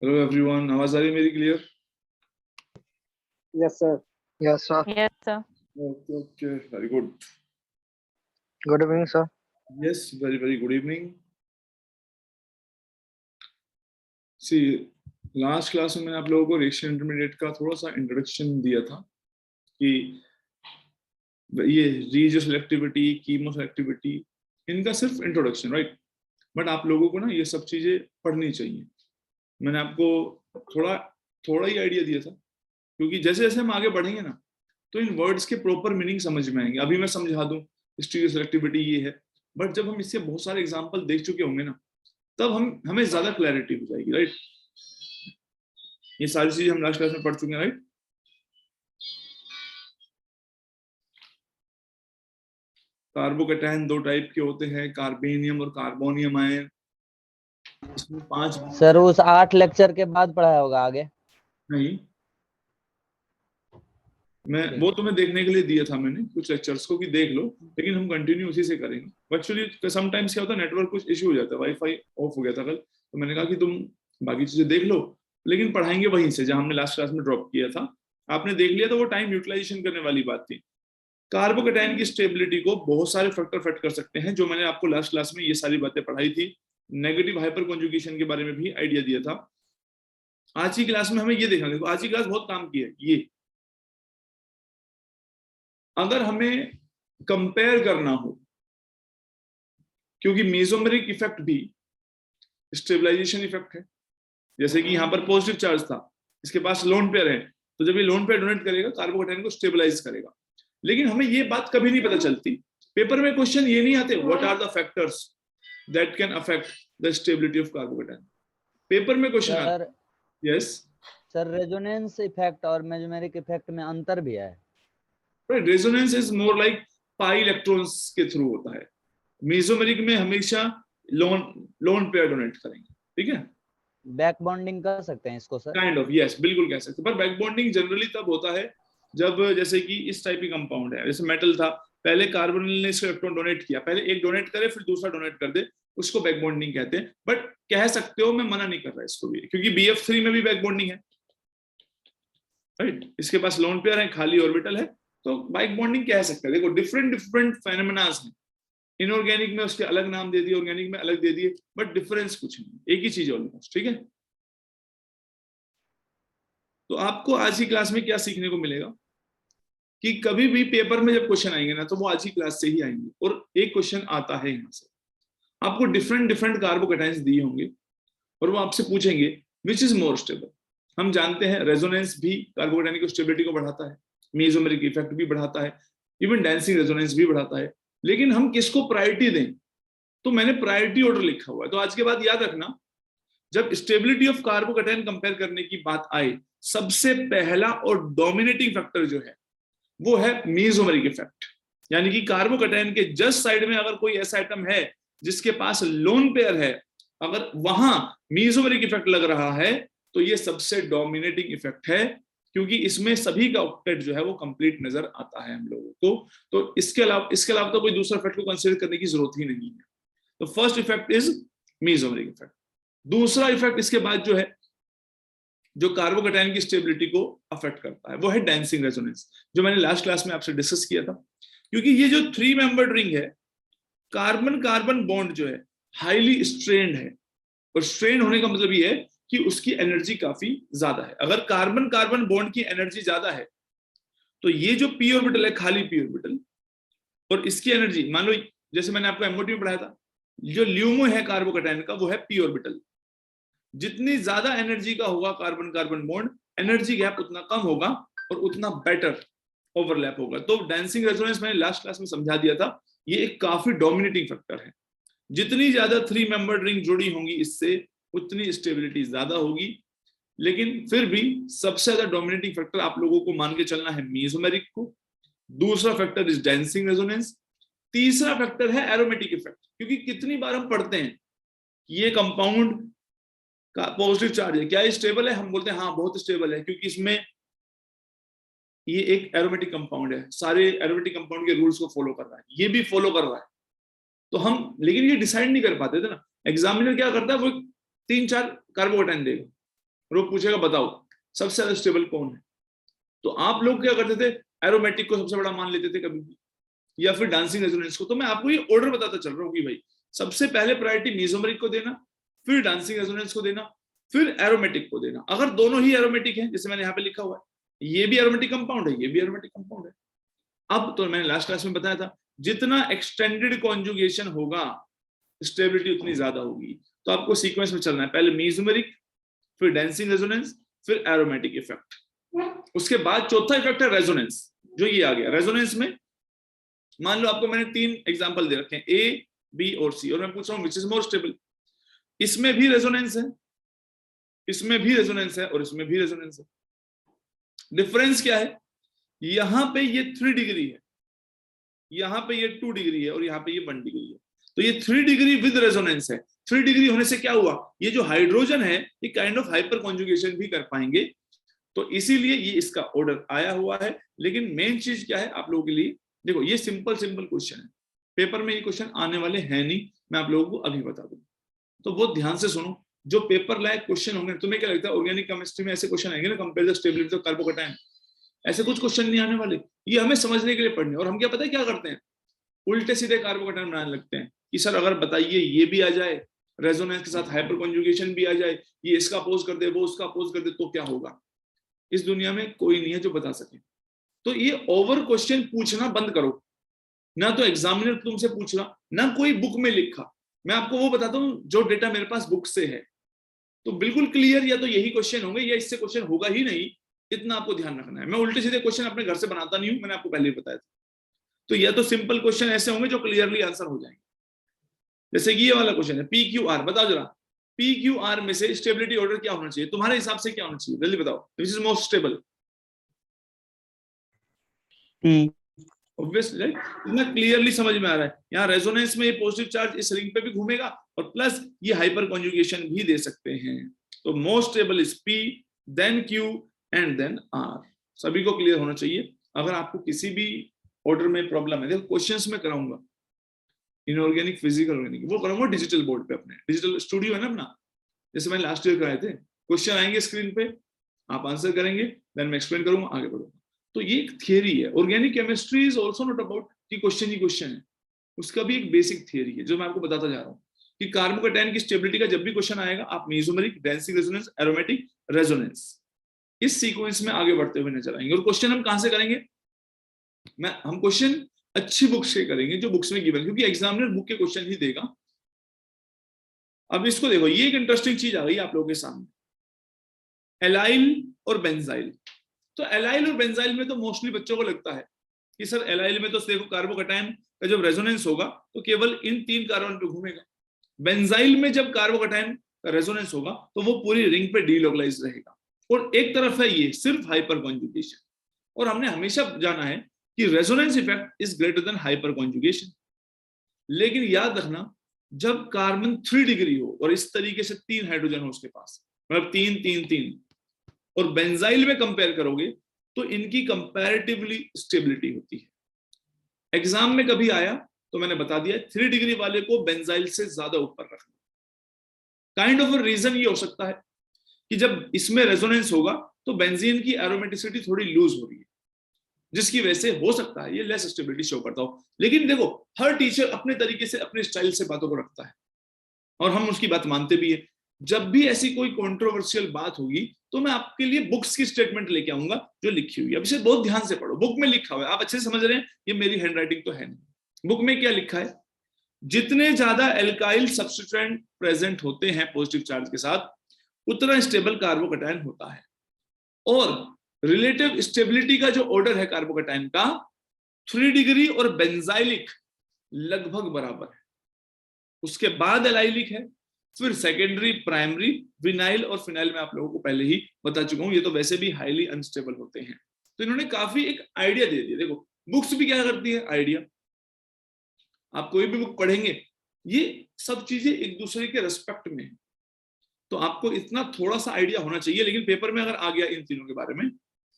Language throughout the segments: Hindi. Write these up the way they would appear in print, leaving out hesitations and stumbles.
हेलो एवरीवन, आवाज आ रही है मेरी clear? Yes, sir. Yes, sir. Yes, sir. Okay okay, very good. Good evening, sir. Yes, very very good evening. See, last class में मैंने आप लोगों को रिएक्शन इंटरमीडिएट का थोड़ा सा इंट्रोडक्शन दिया था कि ये रीजियो सेलेक्टिविटी, कीमो सेलेक्टिविटी, इनका सिर्फ इंट्रोडक्शन, राइट? बट आप लोगों को ना ये सब चीजें पढ़नी चाहिए. मैंने आपको थोड़ा ही आइडिया दिया था, क्योंकि जैसे जैसे हम आगे बढ़ेंगे ना तो इन वर्ड्स के प्रॉपर मीनिंग समझ में आएंगे. अभी मैं समझा दूं स्टीरियो सेलेक्टिविटी ये है, बट जब हम इससे बहुत सारे एग्जांपल देख चुके होंगे ना, तब हमें ज्यादा क्लैरिटी हो जाएगी, राइट? ये सारी चीजें हम लास्ट क्लास में पढ़ चुके हैं, राइट? कार्बोकैटायन दो टाइप के होते हैं, कार्बेनियम और कार्बोनियम आयन. इसमें 5 सर उस 8 लेक्चर के बाद पढ़ाया होगा आगे? नहीं, मैं वो तुम्हें देखने के लिए दिया था मैंने कुछ लेक्चर्स को कि देख लो, लेकिन हम कंटिन्यू उसी से करेंगे. एक्चुअली समटाइम्स क्या होता है, नेटवर्क कुछ इश्यू हो जाता है, वाईफाई ऑफ हो गया था कल, तो मैंने कहा कि तुम बाकी चीजें देख लो, लेकिन पढ़ाएंगे वहीं से जहां हमने लास्ट क्लास में ड्रॉप किया था. आपने देख लिया तो वो टाइम यूटिलाइजेशन करने वाली बात थी. कार्बोकैटायन की स्टेबिलिटी को बहुत सारे फैक्टर अफेक्ट कर सकते हैं, जो मैंने आपको लास्ट क्लास में ये सारी बातें पढ़ाई थी. नेगेटिव हाइपर कॉन्जुगेशन के बारे में भी आइडिया दिया था. आज की क्लास में हमें ये देखना, देखो आज की क्लास बहुत काम की है. ये अगर हमें कंपेयर करना हो, क्योंकि मेसोमेरिक इफेक्ट भी स्टेबलाइजेशन इफेक्ट है. जैसे कि यहां पर पॉजिटिव चार्ज था, इसके पास लोन पेयर है, तो जब ये लोन पेयर डोनेट करेगा कार्बोकैटायन को स्टेबलाइज करेगा. लेकिन हमें ये बात कभी नहीं पता चलती. पेपर में क्वेश्चन ये नहीं आते what are the factors that can affect the stability of carbocation. Paper में क्वेश्चन आता है. यस सर, रेजोनेंस इफेक्ट और मेसोमेरिक इफेक्ट में अंतर भी है. Resonance is more like pi electrons के थ्रू होता है. मेसोमेरिक में हमेशा लोन पेयर डोनेट करेंगे, ठीक है? बैक बॉन्डिंग कर सकते हैं इसको सर? काइंड ऑफ, यस, बिल्कुल कह सकते हैं. पर बैक बॉन्डिंग जनरली तब होता है जब जैसे कि इस टाइप की कंपाउंड है, जैसे मेटल था, पहले कार्बोनिल ने इसको इलेक्ट्रॉन डोनेट किया, पहले एक डोनेट करे फिर दूसरा डोनेट कर दे, उसको बैक बॉन्डिंग कहते हैं. बट कह सकते हो, मैं मना नहीं कर रहा इसको भी, क्योंकि BF3 में भी बैक बॉन्डिंग है, राइट? इसके पास लोन पेयर है, खाली ऑर्बिटल है, तो बैक बॉन्डिंग कह सकते हैं. देखो डिफरेंट फेनोमेनास हैं. इनऑर्गेनिक में उसके अलग नाम दे दिए, ऑर्गेनिक में अलग दे दिए, बट डिफरेंस कुछ नहीं, एक ही चीज ऑलमोस्ट, ठीक है? तो आपको आज की क्लास में क्या सीखने को मिलेगा कि कभी भी पेपर में जब क्वेश्चन आएंगे ना, तो वो आज की क्लास से ही आएंगे. और एक क्वेश्चन आता है यहाँ से, आपको डिफरेंट कार्बोकैटायंस दिए होंगे और वो आपसे पूछेंगे विच इज मोर स्टेबल. हम जानते हैं रेजोनेंस भी कार्बोकैटायन की स्टेबिलिटी को बढ़ाता है, मेसोमेरिक इफेक्ट भी बढ़ाता है, इवन डांसिंग रेजोनेंस भी बढ़ाता है. लेकिन हम किसको प्रायोरिटी दें? तो मैंने प्रायोरिटी ऑर्डर लिखा हुआ है. तो आज के बाद याद रखना, जब स्टेबिलिटी ऑफ कार्बोकैटायन कंपेयर करने की बात आए, सबसे पहला और डोमिनेटिंग फैक्टर जो है वो है मेसोमेरिक इफेक्ट. यानी कि कार्बोकैटायन के जस्ट साइड में अगर कोई ऐसा आइटम है जिसके पास लोन पेयर है, अगर वहां मेसोमेरिक इफेक्ट लग रहा है, तो ये सबसे डोमिनेटिंग इफेक्ट है, क्योंकि इसमें सभी का ऑक्टेट जो है वो कंप्लीट नजर आता है हम लोगों को. तो इसके अलावा तो कोई दूसरा इफेक्ट को कंसीडर करने की जरूरत ही नहीं है. तो first effect is mesomeric effect. दूसरा इफेक्ट इसके बाद जो है, जो कार्बोकैटायन की स्टेबिलिटी को अफेक्ट करता है, वो है डांसिंग रेजोनेंस, जो मैंने लास्ट क्लास में आपसे डिस्कस किया था. क्योंकि ये जो 3 मेंबर्ड रिंग है, कार्बन कार्बन बॉन्ड जो है हाईली स्ट्रेन्ड है, और स्ट्रेन होने का मतलब ये है कि उसकी एनर्जी काफी ज्यादा है. अगर कार्बन कार्बन बॉन्ड की एनर्जी ज्यादा है, तो ये जो p ऑर्बिटल है, खाली p ऑर्बिटल, और इसकी एनर्जी, मान लो जैसे मैंने आपको MOT में पढ़ाया था, जो ल्यूमो है कार्बोकैटायन का, वो है p ऑर्बिटल. जितनी ज्यादा एनर्जी का होगा carbon carbon bond, energy gap उतना कम होगा और उतना बेटर ओवरलैप होगा. तो डांसिंग रेजोनेंस मैंने लास्ट क्लास में समझा दिया था, ये एक काफी डोमिनेटिंग फैक्टर है. जितनी ज्यादा 3 मेंबर्ड रिंग जुड़ी होंगी इससे, उतनी स्टेबिलिटी ज्यादा होगी. लेकिन फिर भी सबसे ज्यादा डोमिनेटिंग फैक्टर आप लोगों को मान के चलना है मेसोमेरिक को. दूसरा फैक्टर इज डांसिंग रेजोनेंस. तीसरा फैक्टर है एरोमेटिक इफेक्ट. क्योंकि कितनी बार हम पढ़ते हैं ये कंपाउंड का पॉजिटिव चार्ज है, क्या ये स्टेबल है? हम बोलते हैं हाँ बहुत स्टेबल है, क्योंकि इसमें ये एक एरोमेटिक कंपाउंड है, सारे एरोमेटिक कंपाउंड के रूल्स को फॉलो कर रहा है, ये भी फॉलो कर रहा है. तो हम लेकिन ये डिसाइड नहीं कर पाते थे ना. एग्जामिनर क्या करता है, वो 3-4 कार्बोकैटायन देगा, और वो पूछेगा बताओ सबसे ज्यादा स्टेबल कौन है, तो आप लोग क्या करते थे, एरोमेटिक को सबसे बड़ा मान लेते थे कभी भी, या फिर डांसिंग रेजोनेंस को। तो मैं आपको ये ऑर्डर बताता चल रहा हूँ कि भाई सबसे पहले प्रायोरिटी मेसोमेरिक को देना, फिर डांसिंग रेजोनेंस को देना, फिर एरोमेटिक को देना। अगर दोनों ही एरोमेटिक हैं, जैसे मैंने यहाँ पे लिखा हुआ है, ये भी एरोमेटिक कंपाउंड है, ये भी एरोमेटिक कंपाउंड है। अब तो मैंने लास्ट क्लास में बताया था, जितना एक्सटेंडेड कॉन्जुगेशन होगा स्टेबिलिटी उतनी ज्यादा होगी। तो आपको सीक्वेंस में चलना है, पहले मेसोमेरिक, फिर डांसिंग रेजोनेंस, फिर एरोमेटिक इफेक्ट। उसके बाद चौथा इफेक्ट है रेजोनेंस, जो ये आ गया। रेजोनेंस में मान लो आपको मैंने 3 एग्जांपल दे रखे हैं, ए, बी और सी, और मैं पूछ रहा हूं विच इज मोर स्टेबल। इसमें भी रेजोनेंस है, इसमें भी रेजोनेंस है, और इसमें भी रेजोनेंस है। डिफरेंस क्या है, यहां पे ये 3 डिग्री है, यहां पे ये 2 डिग्री है, और यहां पे ये 1 डिग्री है। तो ये 3 डिग्री विद रेजोनेंस है। 3 डिग्री होने से क्या हुआ, ये जो हाइड्रोजन है ये काइंड ऑफ हाइपर कॉन्जुगेशन भी कर पाएंगे, तो इसीलिए ये इसका ऑर्डर आया हुआ है। लेकिन मेन चीज क्या है आप लोगों के लिए, देखो ये सिंपल क्वेश्चन है, पेपर में ये क्वेश्चन आने वाले हैं नहीं, मैं आप लोगों को अभी बता दूं, तो वो ध्यान से सुनो। जो पेपर लायक क्वेश्चन होंगे, तुम्हें क्या लगता है ऑर्गेनिक केमिस्ट्री में ऐसे क्वेश्चन आएंगे ना, compare the stability of carbocation, ऐसे कुछ क्वेश्चन नहीं आने वाले, ये हमें समझने के लिए पढ़ने। और हम क्या पता है क्या करते हैं, उल्टे सीधे कार्बोकैटायन बनाने लगते हैं कि सर अगर बताइए ये भी आ जाए, रेजोनेंस के साथ हाइपर कॉन्जुगेशन भी आ जाए, ये इसका अपोज कर दे, वो उसका अपोज कर दे, तो क्या होगा। इस दुनिया में कोई नहीं है जो बता सके। तो ये ओवर क्वेश्चन पूछना बंद करो, ना तो एग्जामिनर तुमसे पूछ रहा, ना कोई बुक में लिखा। मैं आपको वो बताता हूँ जो डेटा मेरे पास बुक से है, तो बिल्कुल क्लियर या तो यही क्वेश्चन होंगे या इससे क्वेश्चन होगा ही नहीं, इतना आपको ध्यान रखना है। मैं उल्टे सीधे क्वेश्चन अपने घर से बनाता नहीं हूं, मैंने आपको पहले ही बताया था। तो या तो सिंपल क्वेश्चन ऐसे होंगे जो क्लियरली आंसर हो जाएंगे, जैसे कि ये वाला क्वेश्चन है PQR, बताओ जरा PQR में से स्टेबिलिटी ऑर्डर क्या होना चाहिए तुम्हारे हिसाब से, क्या होना चाहिए जल्दी बताओ, विच is most stable. Obviously right, इतना क्लियरली समझ में आ रहा है। यहाँ रेजोनेंस में ये पॉजिटिव चार्ज इस रिंग पे भी घूमेगा, और प्लस ये हाइपर कॉन्जुगेशन भी दे सकते हैं। तो most stable is P, then Q and then R। सभी को क्लियर होना चाहिए। अगर आपको किसी भी ऑर्डर में प्रॉब्लम है, देखो क्वेश्चंस में कराऊंगा, इनऑर्गेनिक, फिजिकल, ऑर्गेनिक, वो करूंगा डिजिटल बोर्ड पे, अपने डिजिटल स्टूडियो है ना अपना, जैसे मैंने लास्ट ईयर कराए थे। क्वेश्चन आएंगे स्क्रीन पे, आप आंसर करेंगे, देन मैं एक्सप्लेन करूंगा, आगे बढ़ूंगा। तो ये एक थियरी है। Organic chemistry is also not about कि क्वेश्चन ही क्वेश्चन है, उसका भी एक बेसिक थियरी है जो मैं आपको बताता जा रहा हूँ कि कार्बोकैटायन की स्टेबिलिटी का जब भी क्वेश्चन आएगा, आप mesomeric, dancing resonance, aromatic, resonance, इस सीक्वेंस में आगे बढ़ते हुए नजर आएंगे। और क्वेश्चन हम कहां से करेंगे, हम क्वेश्चन अच्छी बुक से करेंगे जो बुक्स में गिवन, क्योंकि एग्जामिनर बुक के क्वेश्चन ही देगा। अब इसको देखो, ये एक इंटरेस्टिंग चीज आ गई आप लोगों के सामने, एलाइल और बेंजाइल। तो एलाइल और बेंजाइल में तो मोस्टली बच्चों को लगता है कि सर एलाइल में तो देखो कार्बोकैटायन का जब रेजोनेंस होगा तो केवल इन 3 कार्बन पे घूमेगा, बेंजाइल में जब कार्बोकैटायन का रेजोनेंस होगा तो वो पूरी रिंग पे डीलोकलाइज रहेगा। और एक तरफ है ये सिर्फ हाइपर कॉन्जुगेशन, और हमने हमेशा जाना है कि resonance effect is greater than hyper conjugation. लेकिन याद रखना, जब कार्बन 3 डिग्री हो और इस तरीके से 3 हाइड्रोजन हो उसके पास, मतलब 3 3 3, और बेंजाइल में कंपेयर करोगे तो इनकी कंपैरेटिवली स्टेबिलिटी होती है। एग्जाम में कभी आया तो मैंने बता दिया 3 डिग्री वाले को बेंजाइल से ज्यादा ऊपर रखना। काइंड ऑफ रीजन ये हो सकता है कि जब इसमें रेजोनेंस होगा तो बेंजीन की एरोमेटिसिटी थोड़ी लूज हो रही है, जिसकी वजह से हो सकता है ये लेस स्टेबिलिटी शो करता हो। लेकिन देखो, हर टीचर अपने तरीके से, अपने स्टाइल से बातों को रखता है, और हम उसकी बात मानते भी है। जब भी ऐसी कोई कंट्रोवर्शियल बात होगी तो मैं आपके लिए बुक्स की स्टेटमेंट लेके आऊंगा जो लिखी हुई है। अब इसे बहुत ध्यान से पढ़ो, बुक में लिखा हुआ है, आप अच्छे से समझ रहे हैं, ये मेरी हैंडराइटिंग तो है नहीं। बुक में क्या लिखा है, जितने ज्यादा एल्काइल सब्स्टिट्यूएंट प्रेजेंट होते हैं पॉजिटिव चार्ज के साथ, उतना स्टेबल कार्बोकैटायन होता है। और रिलेटिव स्टेबिलिटी का जो ऑर्डर है कार्बोकैटायन का, 3 डिग्री और बेंजाइलिक लगभग बराबर है, उसके बाद एलाइलिक है, फिर सेकेंडरी, प्राइमरी, विनाइल और फिनाइल में आप लोगों को पहले ही बता चुका हूं, ये तो वैसे भी हाईली अनस्टेबल होते हैं। तो इन्होंने काफी एक आइडिया दे दिया। देखो बुक्स भी क्या करती है, आइडिया। आप कोई भी बुक पढ़ेंगे, ये सब चीजें एक दूसरे के रेस्पेक्ट में है, तो आपको इतना थोड़ा सा आइडिया होना चाहिए। लेकिन पेपर में अगर आ गया इन तीनों के बारे में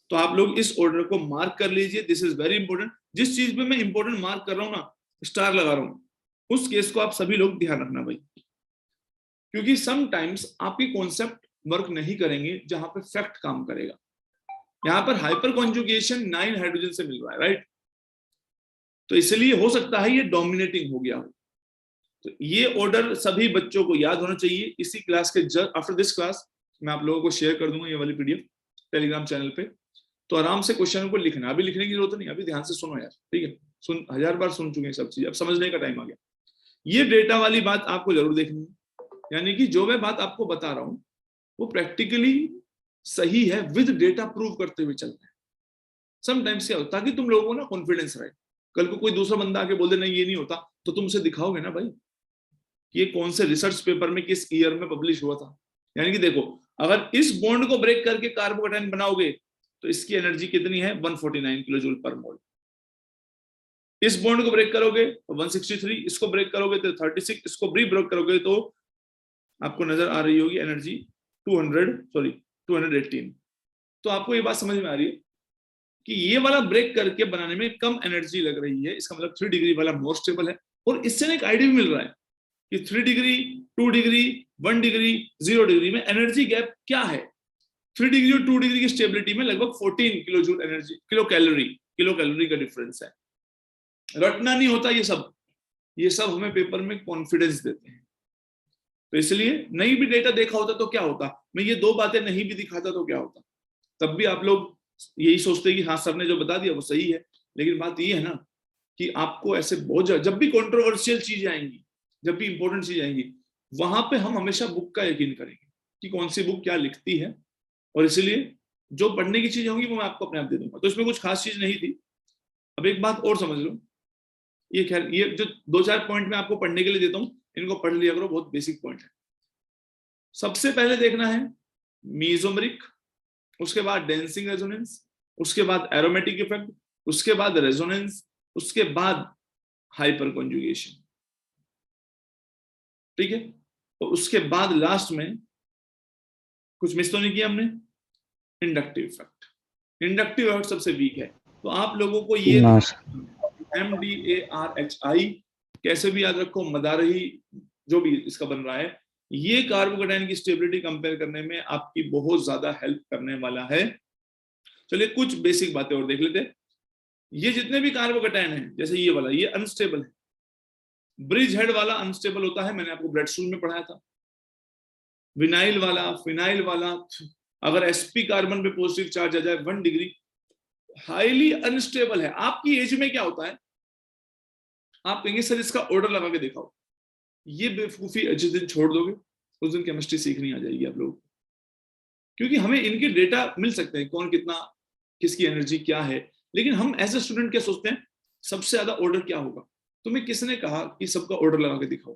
तो आप लोग इस ऑर्डर को मार्क कर लीजिए, दिस इज वेरी इंपॉर्टेंट। जिस चीज पे मैं इंपॉर्टेंट मार्क कर रहा हूं ना, स्टार लगा रहा हूं, उस केस को आप सभी लोग ध्यान रखना भाई, क्योंकि समटाइम्स आपकी कॉन्सेप्ट वर्क नहीं करेंगे जहां पे फैक्ट काम करेगा। यहाँ पर हाइपर कॉन्जुगेशन 9 हाइड्रोजन से मिल रहा है, राइट? तो इसलिए हो सकता है ये डोमिनेटिंग हो गया हो। तो ये ऑर्डर सभी बच्चों को याद होना चाहिए। इसी क्लास के जस्ट आफ्टर दिस क्लास मैं आप लोगों को शेयर कर दूंगा ये वाली पीडीएफ टेलीग्राम चैनल पे, तो आराम से क्वेश्चन को लिखना। अभी लिखने की जरूरत नहीं, अभी ध्यान से सुनो यार, ठीक है? सुन, 1000 बार सुन चुके हैं सब चीज, अब समझने का टाइम आ गया। ये डेटा वाली बात आपको जरूर देखनी है, यानी कि जो मैं बात आपको बता रहा हूं वो प्रैक्टिकली सही है, विद डेटा प्रूव करते हुए चलना है। समटाइम्स क्या होता है, ताकि तुम लोगों को ना कॉन्फिडेंस रहे। कल को कोई दूसरा बंदा आके बोल दे नहीं ये नहीं होता, तो तुम उसे दिखाओगे ना भाई कि ये कौन से रिसर्च पेपर में किस ईयर में पब्लिश हुआ था। यानी कि देखो, अगर इस बॉन्ड को ब्रेक करके कार्बोकैटायन बनाओगे तो इसकी एनर्जी कितनी है, 149 किलो जूल पर मोल। इस बॉन्ड को ब्रेक करोगे तो 163, इसको ब्रेक करोगे तो 36, इसको ब्रेक करोगे तो आपको नजर आ रही होगी एनर्जी 218। तो आपको ये बात समझ में आ रही है कि ये वाला ब्रेक करके बनाने में कम एनर्जी लग रही है, इसका मतलब 3 डिग्री वाला मोर स्टेबल है। और इससे एक आइडिया भी मिल रहा है कि 3 डिग्री, 2 डिग्री, 1 डिग्री, 0 डिग्री में एनर्जी गैप क्या है। 3 डिग्री और 2 डिग्री की स्टेबिलिटी में लगभग 14 kilo joule energy, kilo calorie का डिफरेंस है। रटना नहीं होता ये सब हमें पेपर में कॉन्फिडेंस देते हैं। तो इसलिए नहीं भी डेटा देखा होता तो क्या होता, मैं ये 2 बातें नहीं भी दिखाता तो क्या होता, तब भी आप लोग यही सोचते हैं कि हाँ सर ने जो बता दिया वो सही है। लेकिन बात ये है ना कि आपको ऐसे बहुत जब भी कंट्रोवर्शियल चीजें आएंगी, जब भी इंपॉर्टेंट चीजें आएंगी, वहां पे हम हमेशा बुक का यकीन करेंगे कि कौन सी बुक क्या लिखती है, और इसलिए जो पढ़ने की चीजें होंगी वो मैं आपको अपने आप दे दूंगा। तो इसमें कुछ खास चीज नहीं थी। अब एक बात और समझ लो, ये खैर ये जो 2-4 पॉइंट मैं आपको पढ़ने के लिए देता हूं, इनको पढ़ लिया करो, बहुत बेसिक पॉइंट है। सबसे पहले देखना है मीजोमेरिक, उसके बाद डेंसिंग रेजोनेंस, उसके बाद एरोमेटिक इफेक्ट, उसके बाद रेजोनेंस, उसके बाद हाइपर कॉन्जुगेशन, ठीक है? और उसके बाद लास्ट में कुछ मिस तो नहीं किया हमने, इंडक्टिव इफेक्ट। इंडक्टिव इफेक्ट सबसे वीक है, तो आप लोगों को ये MDARHI कैसे भी याद रखो, मदारही जो भी इसका बन रहा है, ये कार्बोकैटायन की स्टेबिलिटी कंपेयर करने में आपकी बहुत ज्यादा हेल्प करने वाला है। चलिए कुछ बेसिक बातें और देख लेते हैं। ये जितने भी कार्बोकैटायन हैं, जैसे ये वाला, ये अनस्टेबल है। ब्रिज हेड वाला अनस्टेबल होता है, मैंने आपको ब्लड स्टूल में पढ़ाया था। विनाइल वाला, फिनाइल वाला, अगर sp कार्बन पे पॉजिटिव चार्ज आ जाए 1 डिग्री, हाईली अनस्टेबल है। आपकी एज में क्या होता है, आप कहेंगे सर इसका ऑर्डर लगा के दिखाओ। ये बेवकूफी जिस दिन छोड़ दोगे उस दिन केमिस्ट्री सीखनी आ जाएगी आप लोगों को, क्योंकि हमें इनके डेटा मिल सकते हैं, कौन कितना, किसकी एनर्जी क्या है। लेकिन हम एज ए स्टूडेंट क्या सोचते हैं, सबसे ज्यादा ऑर्डर क्या होगा। तुम्हें किसने कहा कि सबका ऑर्डर लगा के दिखाओ?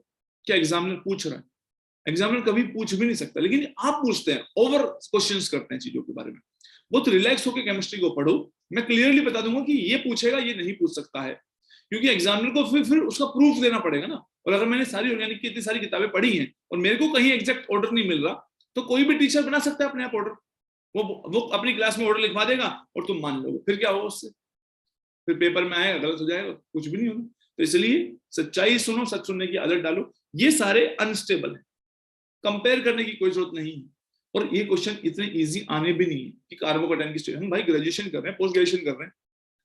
क्या एग्जामिनर पूछ रहा है? एग्जामिनर कभी पूछ भी नहीं सकता, लेकिन आप पूछते हैं, ओवर क्वेश्चंस करते हैं चीजों के बारे में। बहुत रिलैक्स होकर केमिस्ट्री को पढ़ो। मैं क्लियरली बता दूंगा कि ये पूछेगा, ये नहीं पूछ सकता है, क्योंकि एग्जामिनर को फिर उसका प्रूफ देना पड़ेगा ना। और अगर मैंने सारी ऑर्गेनिक की इतनी सारी किताबें पढ़ी हैं और मेरे को कहीं एग्जैक्ट ऑर्डर नहीं मिल रहा, तो कोई भी टीचर बना सकता है अपने आप ऑर्डर। वो अपनी क्लास में ऑर्डर लिखवा देगा और तुम मान लोगे, फिर क्या होगा उससे? फिर पेपर में आएगा, गलत हो जाएगा, कुछ भी नहीं होगा। तो इसलिए सच्चाई सुनो, सच सुनने की आदत डालो। ये सारे अनस्टेबल है, कंपेयर करने की कोई जरूरत नहीं है। और ये क्वेश्चन इतने इजी आने भी नहीं है कि कार्बोकैटायन की स्टेट, हम भाई ग्रेजुएशन कर रहे हैं, पोस्ट ग्रेजुएशन कर रहे हैं,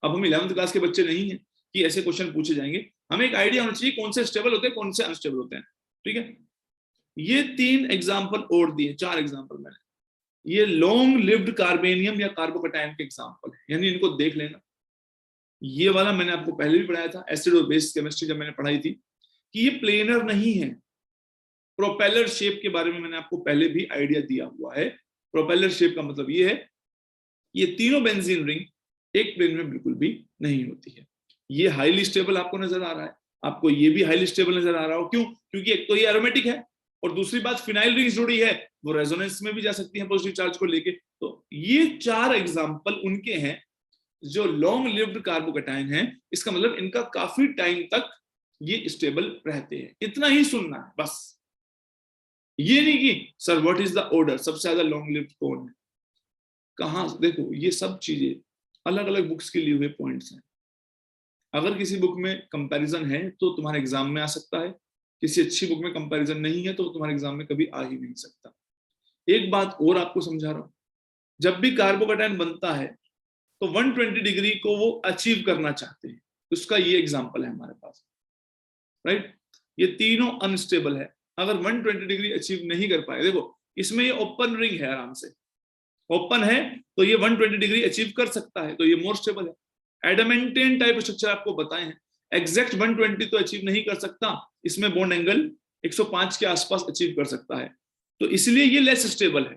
अब हम 11th क्लास के बच्चे नहीं है कि ऐसे क्वेश्चन पूछे जाएंगे। हमें एक आइडिया होना चाहिए कौन से स्टेबल होते हैं, कौन से अनस्टेबल होते हैं, ठीक है? ये 3 एग्जाम्पल और दिए, 4 एग्जाम्पल मैंने, ये लॉन्ग लिव्ड कार्बेनियम या कार्बोकैटायन के एग्जाम्पल है, यानी इनको देख लेना। ये वाला मैंने आपको पहले भी पढ़ाया था, एसिड और बेस केमिस्ट्री जब मैंने पढ़ाई थी, कि ये प्लेनर नहीं है। प्रोपेलर शेप के बारे में मैंने आपको पहले भी आइडिया दिया हुआ है। प्रोपेलर शेप का मतलब ये है, ये तीनों बेंजीन रिंग एक प्लेन में बिल्कुल भी नहीं होती है। ये हाईली स्टेबल आपको नजर आ रहा है, आपको ये भी हाईली स्टेबल नजर आ रहा हो। क्यों? क्योंकि एक तो ये एरोमेटिक है, और दूसरी बात फिनाइल रिंग्स जुड़ी है, वो रेजोनेंस में भी जा सकती है पॉजिटिव चार्ज को लेके। तो ये 4 एग्जाम्पल उनके हैं जो लॉन्ग लिव्ड कार्बोकैटायन है। इसका मतलब इनका काफी टाइम तक ये स्टेबल रहते हैं। इतना ही सुनना है बस, ये नहीं कि sir what is the order, सबसे ज्यादा लॉन्ग लिव्ड कौन है, कहां। देखो ये सब चीजें अलग अलग बुक्स के लिए हुए पॉइंट्स हैं। अगर किसी बुक में कंपैरिजन है तो तुम्हारे एग्जाम में आ सकता है, किसी अच्छी बुक में कंपैरिजन नहीं है तो तुम्हारे एग्जाम में कभी आ ही नहीं सकता। एक बात और आपको समझा रहा हूं, जब भी कार्बोकैटायन बनता है तो 120 डिग्री को वो अचीव करना चाहते हैं। उसका ये एग्जांपल है हमारे पास, राइट। ये तीनों अनस्टेबल है, अगर 120 डिग्री अचीव नहीं कर पाए, देखो इसमें ये ओपन रिंग है, आराम से ओपन है तो ये 120 डिग्री अचीव कर सकता है, तो ये मोर स्टेबल है। एडामेंटियन टाइप स्ट्रक्चर आपको बताए हैं, एग्जैक्ट 120 तो अचीव नहीं कर सकता, इसमें बॉन्ड एंगल 105 के आसपास अचीव कर सकता है, तो इसलिए ये लेस स्टेबल है।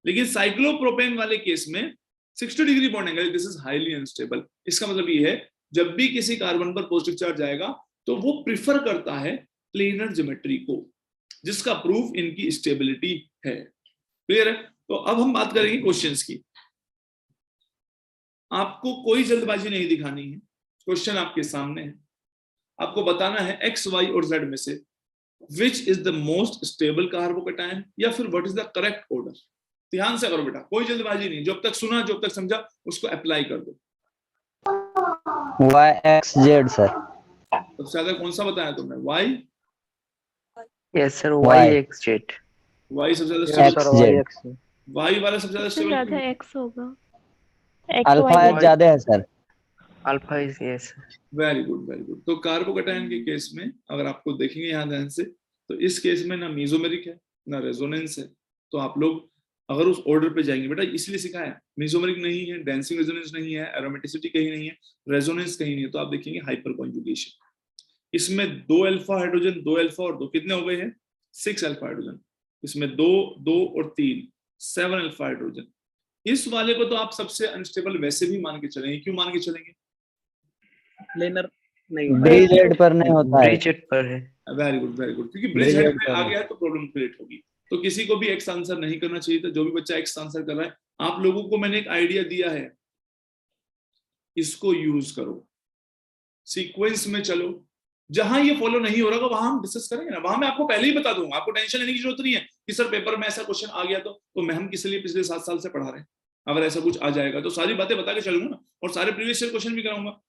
लेकिन साइक्लोप्रोपेन वाले केस में 60 degree bond angle, this is highly unstable. इसका मतलब ये है जब भी किसी कार्बन पर पॉजिटिव चार्ज आएगा तो वो प्रिफर करता है प्लेनर ज्योमेट्री को, जिसका प्रूफ इनकी स्टेबिलिटी है। क्लियर है? तो अब हम बात करेंगे क्वेश्चंस की। आपको कोई जल्दबाजी नहीं दिखानी है, क्वेश्चन आपके सामने है, आपको बताना है एक्स वाई और जेड में से which is the most stable carbocation, या फिर what is the correct order. ध्यान से करो बेटा, कोई जल्दबाजी नहीं, जब तक सुना जब तक समझा उसको अप्लाई कर दो। Y X Z sir. सबसे ज्यादा कौन सा बताया तुमने? Y? Yes sir, Y X Z. Y सबसे ज्यादा yes stable, sir, Y X. Y वाला सबसे ज्यादा स्टेबल, ज्यादा एक्स होगा, अल्फा ज्यादा है sir. Alpha is yes. Very good very good. तो कार्बोकैटायन के केस में अगर आपको देखेंगे यहाँ ध्यान से, तो इस केस में ना मेसोमेरिक है ना रेजोनेंस है, तो आप लोग अगर उस ऑर्डर पे जाएंगे, बेटा इसलिए सिखाया, मेसोमेरिक नहीं है, डेंसिंग रेजोनेंस नहीं है, एरोमेटिसिटी कहीं नहीं है, रेजोनेंस कहीं नहीं है, तो आप देखेंगे हाइपर कॉन्जुगेशन। इसमें 2 अल्फा हाइड्रोजन, 2 अल्फा और 2 कितने हो गए हैं? 6 अल्फा हाइड्रोजन। इसमें 2 2 और 3 7 अल्फा हाइड्रोजन। इस वाले को तो आप सबसे अनस्टेबल वैसे भी मान के चलेंगे। क्यों मान के चलेंगे? प्लेनर नहीं, ब्रिज हेड पर नहीं होता है। ब्रिज हेड पर है। वेरी गुड वेरी गुड, क्योंकि ब्रिज हेड पे आ गया है तो प्रॉब्लम क्रिएट होगी। तो किसी को भी एक्स आंसर नहीं करना चाहिए था। जो भी बच्चा एक्स आंसर कर रहा है, आप लोगों को मैंने एक आइडिया दिया है, इसको यूज करो, सीक्वेंस में चलो। जहां ये फॉलो नहीं हो रहा वहां हम डिस्कस करेंगे ना, वहां मैं आपको पहले ही बता दूंगा, आपको टेंशन लेने की जरूरत नहीं है कि सर पेपर में ऐसा क्वेश्चन आ गया तो मैं हम किस लिए पिछले 7 साल से पढ़ा रहे हैं। अगर ऐसा कुछ आ जाएगा तो सारी बातें बता के चलूंगा ना, और सारे प्रीवियस ईयर क्वेश्चन भी कराऊंगा।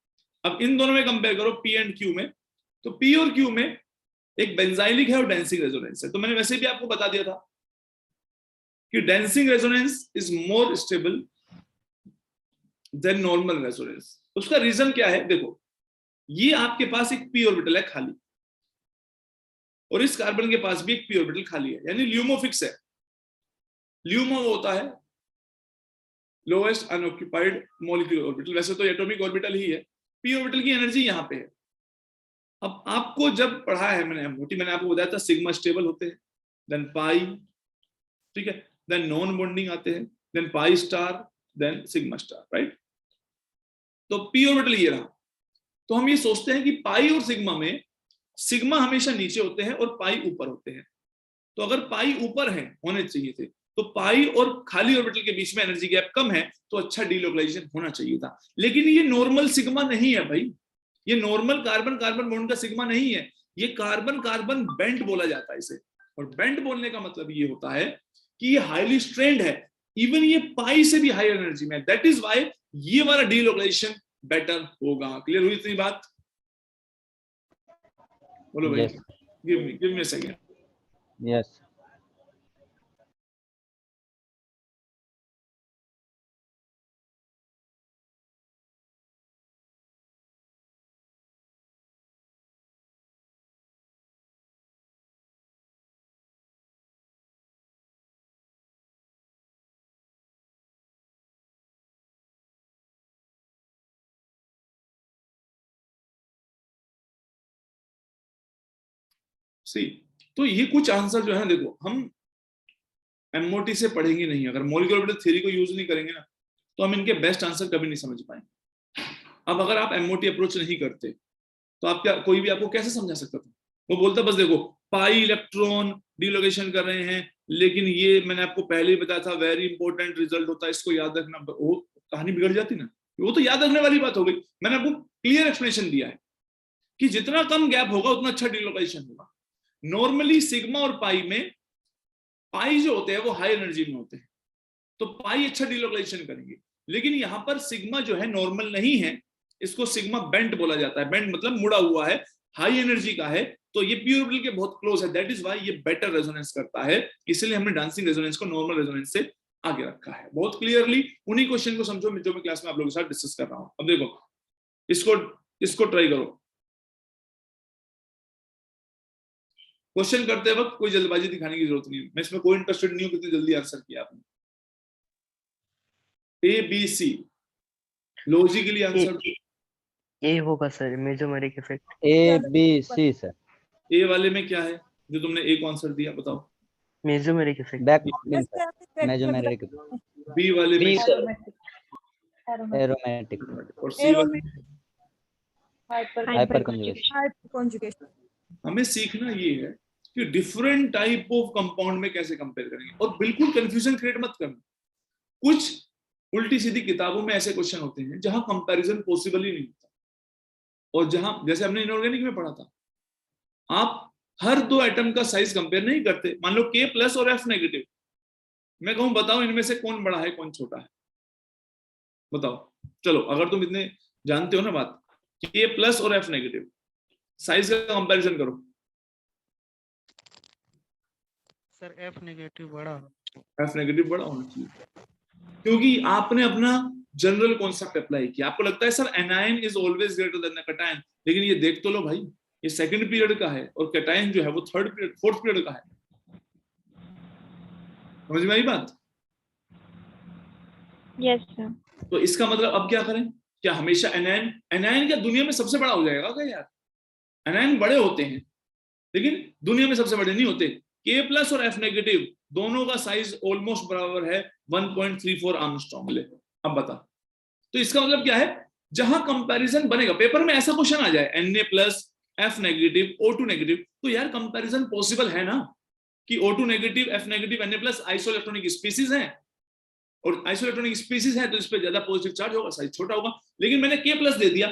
अब इन दोनों में कंपेयर करो, पी एंड क्यू में, तो पी और क्यू में एक बेंजाइलिक है और डेंसिंग रेजोनेंस है। तो मैंने वैसे भी आपको बता दिया था कि dancing resonance is more stable then normal resonance. उसका रीजन क्या है? देखो, ये आपके पास एक पी ऑर्बिटल है खाली, और इस कार्बन के पास भी एक पी ऑर्बिटल खाली है, यानी ल्यूमो फिक्स है। ल्यूमो होता है लोएस्ट अनऑक्युपाइड मॉलिक्यूलर ऑर्बिटल, वैसे तो एटॉमिक ऑर्बिटल ही है। पी ऑर्बिटल की एनर्जी यहां पे है। अब आपको जब पढ़ा है मैंने आपको बताया था सिग्मा स्टेबल होते हैं, देन पाई, ठीक है, देन नॉन बॉन्डिंग आते हैं, then pi star, then sigma star, right. तो पी ऑर्बिटल ये रहा। तो हम ये सोचते हैं कि पाई और सिग्मा में सिग्मा हमेशा नीचे होते हैं और पाई ऊपर होते हैं। तो अगर पाई ऊपर है, होने चाहिए थे, तो पाई और खाली ऑर्बिटल के बीच में एनर्जी गैप कम है, तो अच्छा डीलोकलाइजेशन होना चाहिए था। लेकिन ये नॉर्मल सिग्मा नहीं है भाई, ये नॉर्मल कार्बन कार्बन बॉन्ड का सिग्मा नहीं है, ये कार्बन कार्बन बेंट बोला जाता है इसे। और बेंट बोलने का मतलब ये होता है कि ये हाईली स्ट्रेन्ड है, इवन ये पाई से भी हाई एनर्जी में, दैट इज व्हाई ये वाला डीलोकलाइजेशन बेटर होगा। क्लियर हुई इतनी बात? बोलो भाई। Give me a second. Yes. See, तो ये कुछ आंसर जो है, देखो हम एमओटी से पढ़ेंगे नहीं, अगर मॉलिक्यूलर ऑर्बिटल थ्योरी को यूज नहीं करेंगे ना, तो हम इनके बेस्ट आंसर कभी नहीं समझ पाएंगे। अब अगर आप एमओटी अप्रोच नहीं करते तो आप क्या, कोई भी आपको कैसे समझा सकता था? वो बोलता बस देखो पाई इलेक्ट्रॉन डीलोकेशन कर रहे हैं, लेकिन ये मैंने आपको पहले ही बताया था वेरी इंपॉर्टेंट रिजल्ट होता है, इसको याद रखना। वो कहानी बिगड़ जाती ना, वो तो याद रखने वाली बात हो गई। मैंने आपको क्लियर एक्सप्लेनेशन दिया है कि जितना कम गैप होगा उतना अच्छा डीलोकेशन होगा। नॉर्मली सिग्मा और पाई में, पाई जो होते हैं वो हाई एनर्जी में होते हैं, तो पाई अच्छा डीलोकेशन करेंगे। लेकिन यहां पर सिग्मा जो है नॉर्मल नहीं है, इसको सिग्मा बेंट बोला जाता है। बेंट मतलब मुड़ा हुआ है, हाई एनर्जी का है, तो ये प्यूरबल के बहुत क्लोज है, दैट इज वाई ये बेटर रेजोनेंस करता है, इसलिए हमने डांसिंग रेजोनेंस को नॉर्मल रेजोनेंस से आगे रखा है। बहुत क्लियरली उन्हीं क्वेश्चन को समझो जो मैं क्लास में आप लोगों के साथ डिस्कस कर रहा हूं। अब देखो इसको ट्राई करो। क्वेश्चन करते वक्त कोई जल्दबाजी दिखाने की जरूरत नहीं है, मैं इसमें कोई इंटरेस्टेड नहीं हूं कितनी जल्दी आंसर किया आपने। A B C logically answer A होगा sir, mesomeric effect. A B C sir. A वाले में क्या है जो तुमने ए को आंसर दिया, बताओ। Mesomeric effect. Back mesomeric. B वाले में एरोमेटिक। और सी वाले में हाइपर कंजुगेशन। हमें सीखना ये है कि डिफरेंट टाइप ऑफ कंपाउंड में कैसे कंपेयर करेंगे, और बिल्कुल कंफ्यूजन क्रिएट मत करना। कुछ उल्टी सीधी किताबों में ऐसे क्वेश्चन होते हैं जहां कंपैरिजन पॉसिबल ही नहीं होता, और जहां जैसे हमने इनऑर्गेनिक में पढ़ा था, आप हर दो एटम का साइज कंपेयर नहीं करते। मान लो K प्लस और F नेगेटिव, मैं कहूं बताओ इनमें से कौन बड़ा है कौन छोटा है, बताओ। चलो अगर तुम इतने जानते हो ना बात, K प्लस और F नेगेटिव साइज का कंपैरिजन करो। सर F नेगेटिव बड़ा, F नेगेटिव बड़ा होना चाहिए, क्योंकि आपने अपना जनरल कॉन्सेप्ट अप्लाई किया। आपको लगता है sir anion is always greater than cation, लेकिन ये देख तो लो भाई, ये सेकंड पीरियड का है और कैटायन जो है वो थर्ड पीरियड फोर्थ पीरियड का है। समझ में आई बात? Yes sir. तो इसका मतलब अब क्या करें? क्या हमेशा एनायन क्या दुनिया में सबसे बड़ा हो जाएगा क्या यार? एनायन बड़े होते हैं लेकिन दुनिया में सबसे बड़े नहीं होते। K प्लस और F नेगेटिव दोनों का साइज ऑलमोस्ट बराबर है 1.34 आर्मस्ट्रॉन्ग। ले अब बता, तो इसका मतलब क्या है? जहां कंपैरिजन बनेगा, पेपर में ऐसा क्वेश्चन आ जाए Na plus F negative O2 negative, तो यार कंपैरिजन पॉसिबल है ना कि O2 negative F negative Na plus isoelectronic species हैं, और आइसोइलेक्ट्रॉनिक स्पीसीज है तो इस पे ज्यादा पॉजिटिव चार्ज होगा, साइज छोटा होगा। लेकिन मैंने K प्लस दे दिया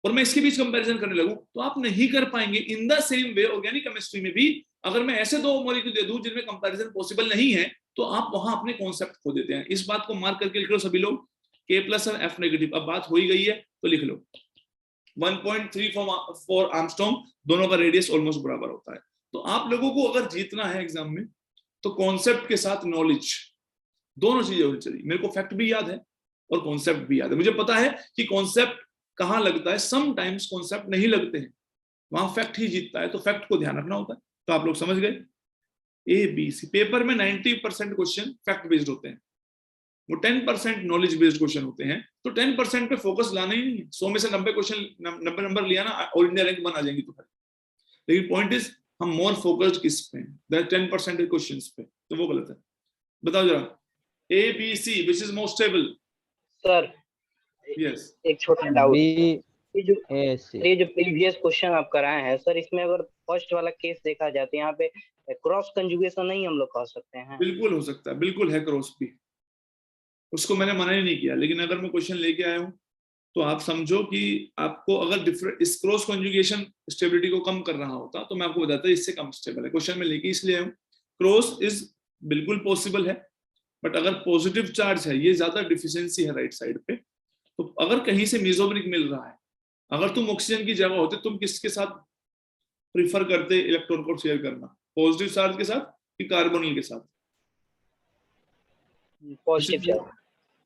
और मैं इसके बीच कंपैरिजन करने लगूं तो आप नहीं कर पाएंगे। In the same way organic chemistry में भी अगर मैं ऐसे दो मॉलिक्यूल दे दूं जिनमें कंपैरिजन पॉसिबल नहीं है, तो आप वहां अपने कॉन्सेप्ट खो देते हैं। इस बात को मार्क करके लिख लो सभी लोग, K प्लस और F नेगेटिव। अब बात हो ही गई है तो लिख लो 1.34 आर्मस्ट्रॉन्ग, दोनों का रेडियस ऑलमोस्ट बराबर होता है। तो आप लोगों को अगर जीतना है एग्जाम में तो कॉन्सेप्ट के साथ नॉलेज दोनों चीजें होनी चाहिए। मेरे को फैक्ट भी याद है और कॉन्सेप्ट भी याद है। मुझे पता है कि कॉन्सेप्ट कहां लगता है, समटाइम्स कॉन्सेप्ट नहीं लगते हैं, वहां फैक्ट ही जीतता है, तो फैक्ट को ध्यान रखना होता है। तो आप लोग समझ गए। ए बी सी पेपर में 90% क्वेश्चन फैक्ट बेस्ड होते हैं, वो 10% नॉलेज बेस्ड क्वेश्चन होते हैं। तो 10% पे फोकस लाना ही नहीं है। 100 में से 90 क्वेश्चन 90 नंबर लिया ना, ऑल इंडिया रैंक 1 आ जाएंगी तो। लेकिन पॉइंट इज हम मोर फोकस्ड किस पे, 10% क्वेश्चंस पे, तो वो गलत है। बताओ जरा, A B C which is most stable? Sir yes, एक छोटा डाउट, बी ये जो प्रीवियस क्वेश्चन आप कराए हैं सर, इसमें अगर फर्स्ट वाला केस देखा जाए तो यहाँ पे क्रॉस कंजुगेशन नहीं हम लोग कह सकते हैं? बिल्कुल हो सकता है, बिल्कुल है क्रॉस भी, उसको मैंने मना ही नहीं किया। लेकिन अगर मैं क्वेश्चन लेके आया हूं तो आप समझो कि आपको अगर डिफरेंट इस क्रॉस कंजुगेशन स्टेबिलिटी को कम कर रहा होता तो मैं आपको बताता इससे कम स्टेबल है। क्वेश्चन में लेके इसलिए आया हूं, क्रॉस इज बिल्कुल पॉसिबल है, बट अगर पॉजिटिव चार्ज है, ये ज्यादा डिफिशियंसी है राइट साइड पे, तो अगर कहीं से मेसोमेरिक मिल रहा है, अगर तुम ऑक्सीजन की जगह होते तुम किसके साथ प्रीफर करते इलेक्ट्रॉन को शेयर करना, पॉजिटिव चार्ज के साथ कि कार्बोनिल के साथ? Positive charge.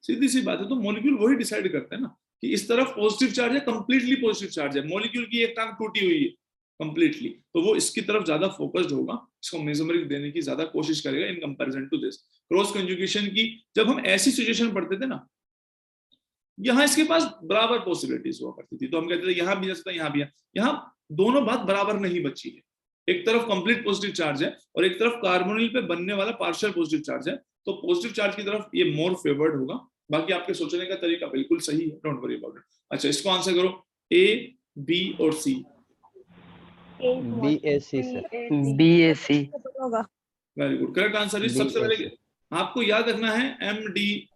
सीधी सी बात है। तो मॉलिक्यूल वही डिसाइड करते हैं ना कि इस तरफ पॉजिटिव चार्ज है, कंप्लीटली पॉजिटिव चार्ज है, मॉलिक्यूल की एक टांग टूटी हुई है कंप्लीटली, तो वो इसकी तरफ ज्यादा फोकस्ड होगा, इसको मेसोमेरिक देने की ज्यादा कोशिश करेगा in comparison to this. Cross conjugation की जब हम ऐसी सिचुएशन पढ़ते थे ना, यहाँ इसके पास बराबर पॉसिबिलिटीज हुआ करती थी, तो हम कहते थे यहाँ भी जा सकता है, यहाँ भी है। यहाँ दोनों बात बराबर नहीं बची है, एक तरफ कंप्लीट पॉजिटिव चार्ज है और एक तरफ कार्बोनिल पे बनने वाला पार्शियल पॉजिटिव चार्ज है, तो पॉजिटिव चार्ज की तरफ ये मोर फेवर्ड होगा। बाकी आपके सोचने का तरीका बिल्कुल सही है, डोंट वरी अबाउट इट। अच्छा, इसको आंसर करो, ए बी और C. B A C sir. BAC। Very good, correct answer is. सबसे पहले आपको याद रखना है MDARHI।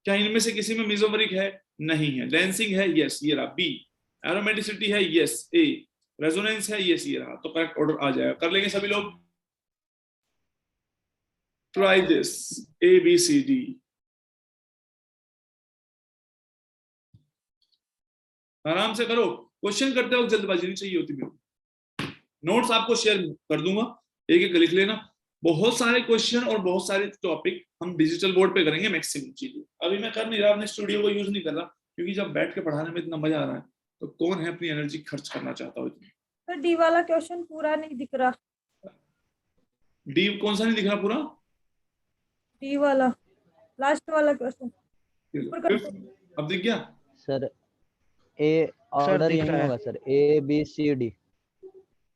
क्या इनमें से किसी में मेसोमेरिक है? नहीं है। डेंसिंग है? यस, ये रहा बी। एरोमेटिसिटी है? यस, ए। रेजोनेंस है? यस, ये रहा। तो करेक्ट ऑर्डर आ जाएगा। कर लेंगे सभी लोग? Try this, ABCD। आराम से करो, क्वेश्चन करते वक्त जल्दबाजी नहीं चाहिए होती मेरे को। नोट्स आपको शेयर कर दूंगा, एक एक लिख लेना। बहुत सारे क्वेश्चन और बहुत सारे टॉपिक हम डिजिटल बोर्ड पे करेंगे मैक्सिमम चीजें। अभी मैं कर नहीं रहा, अपने स्टूडियो को यूज नहीं कर रहा, क्योंकि जब बैठ के पढ़ाने में इतना मजा आ रहा है तो कौन है अपनी एनर्जी खर्च करना चाहता हो इतनी। तो डी वाला क्वेश्चन पूरा नहीं दिख रहा। डी कौन सा नहीं दिख रहा पूरा? डी वाला लास्ट वाला क्वेश्चन अब दिख गया सर ए ऑर्डर दिख यही रहा है। होगा sir, A B C D.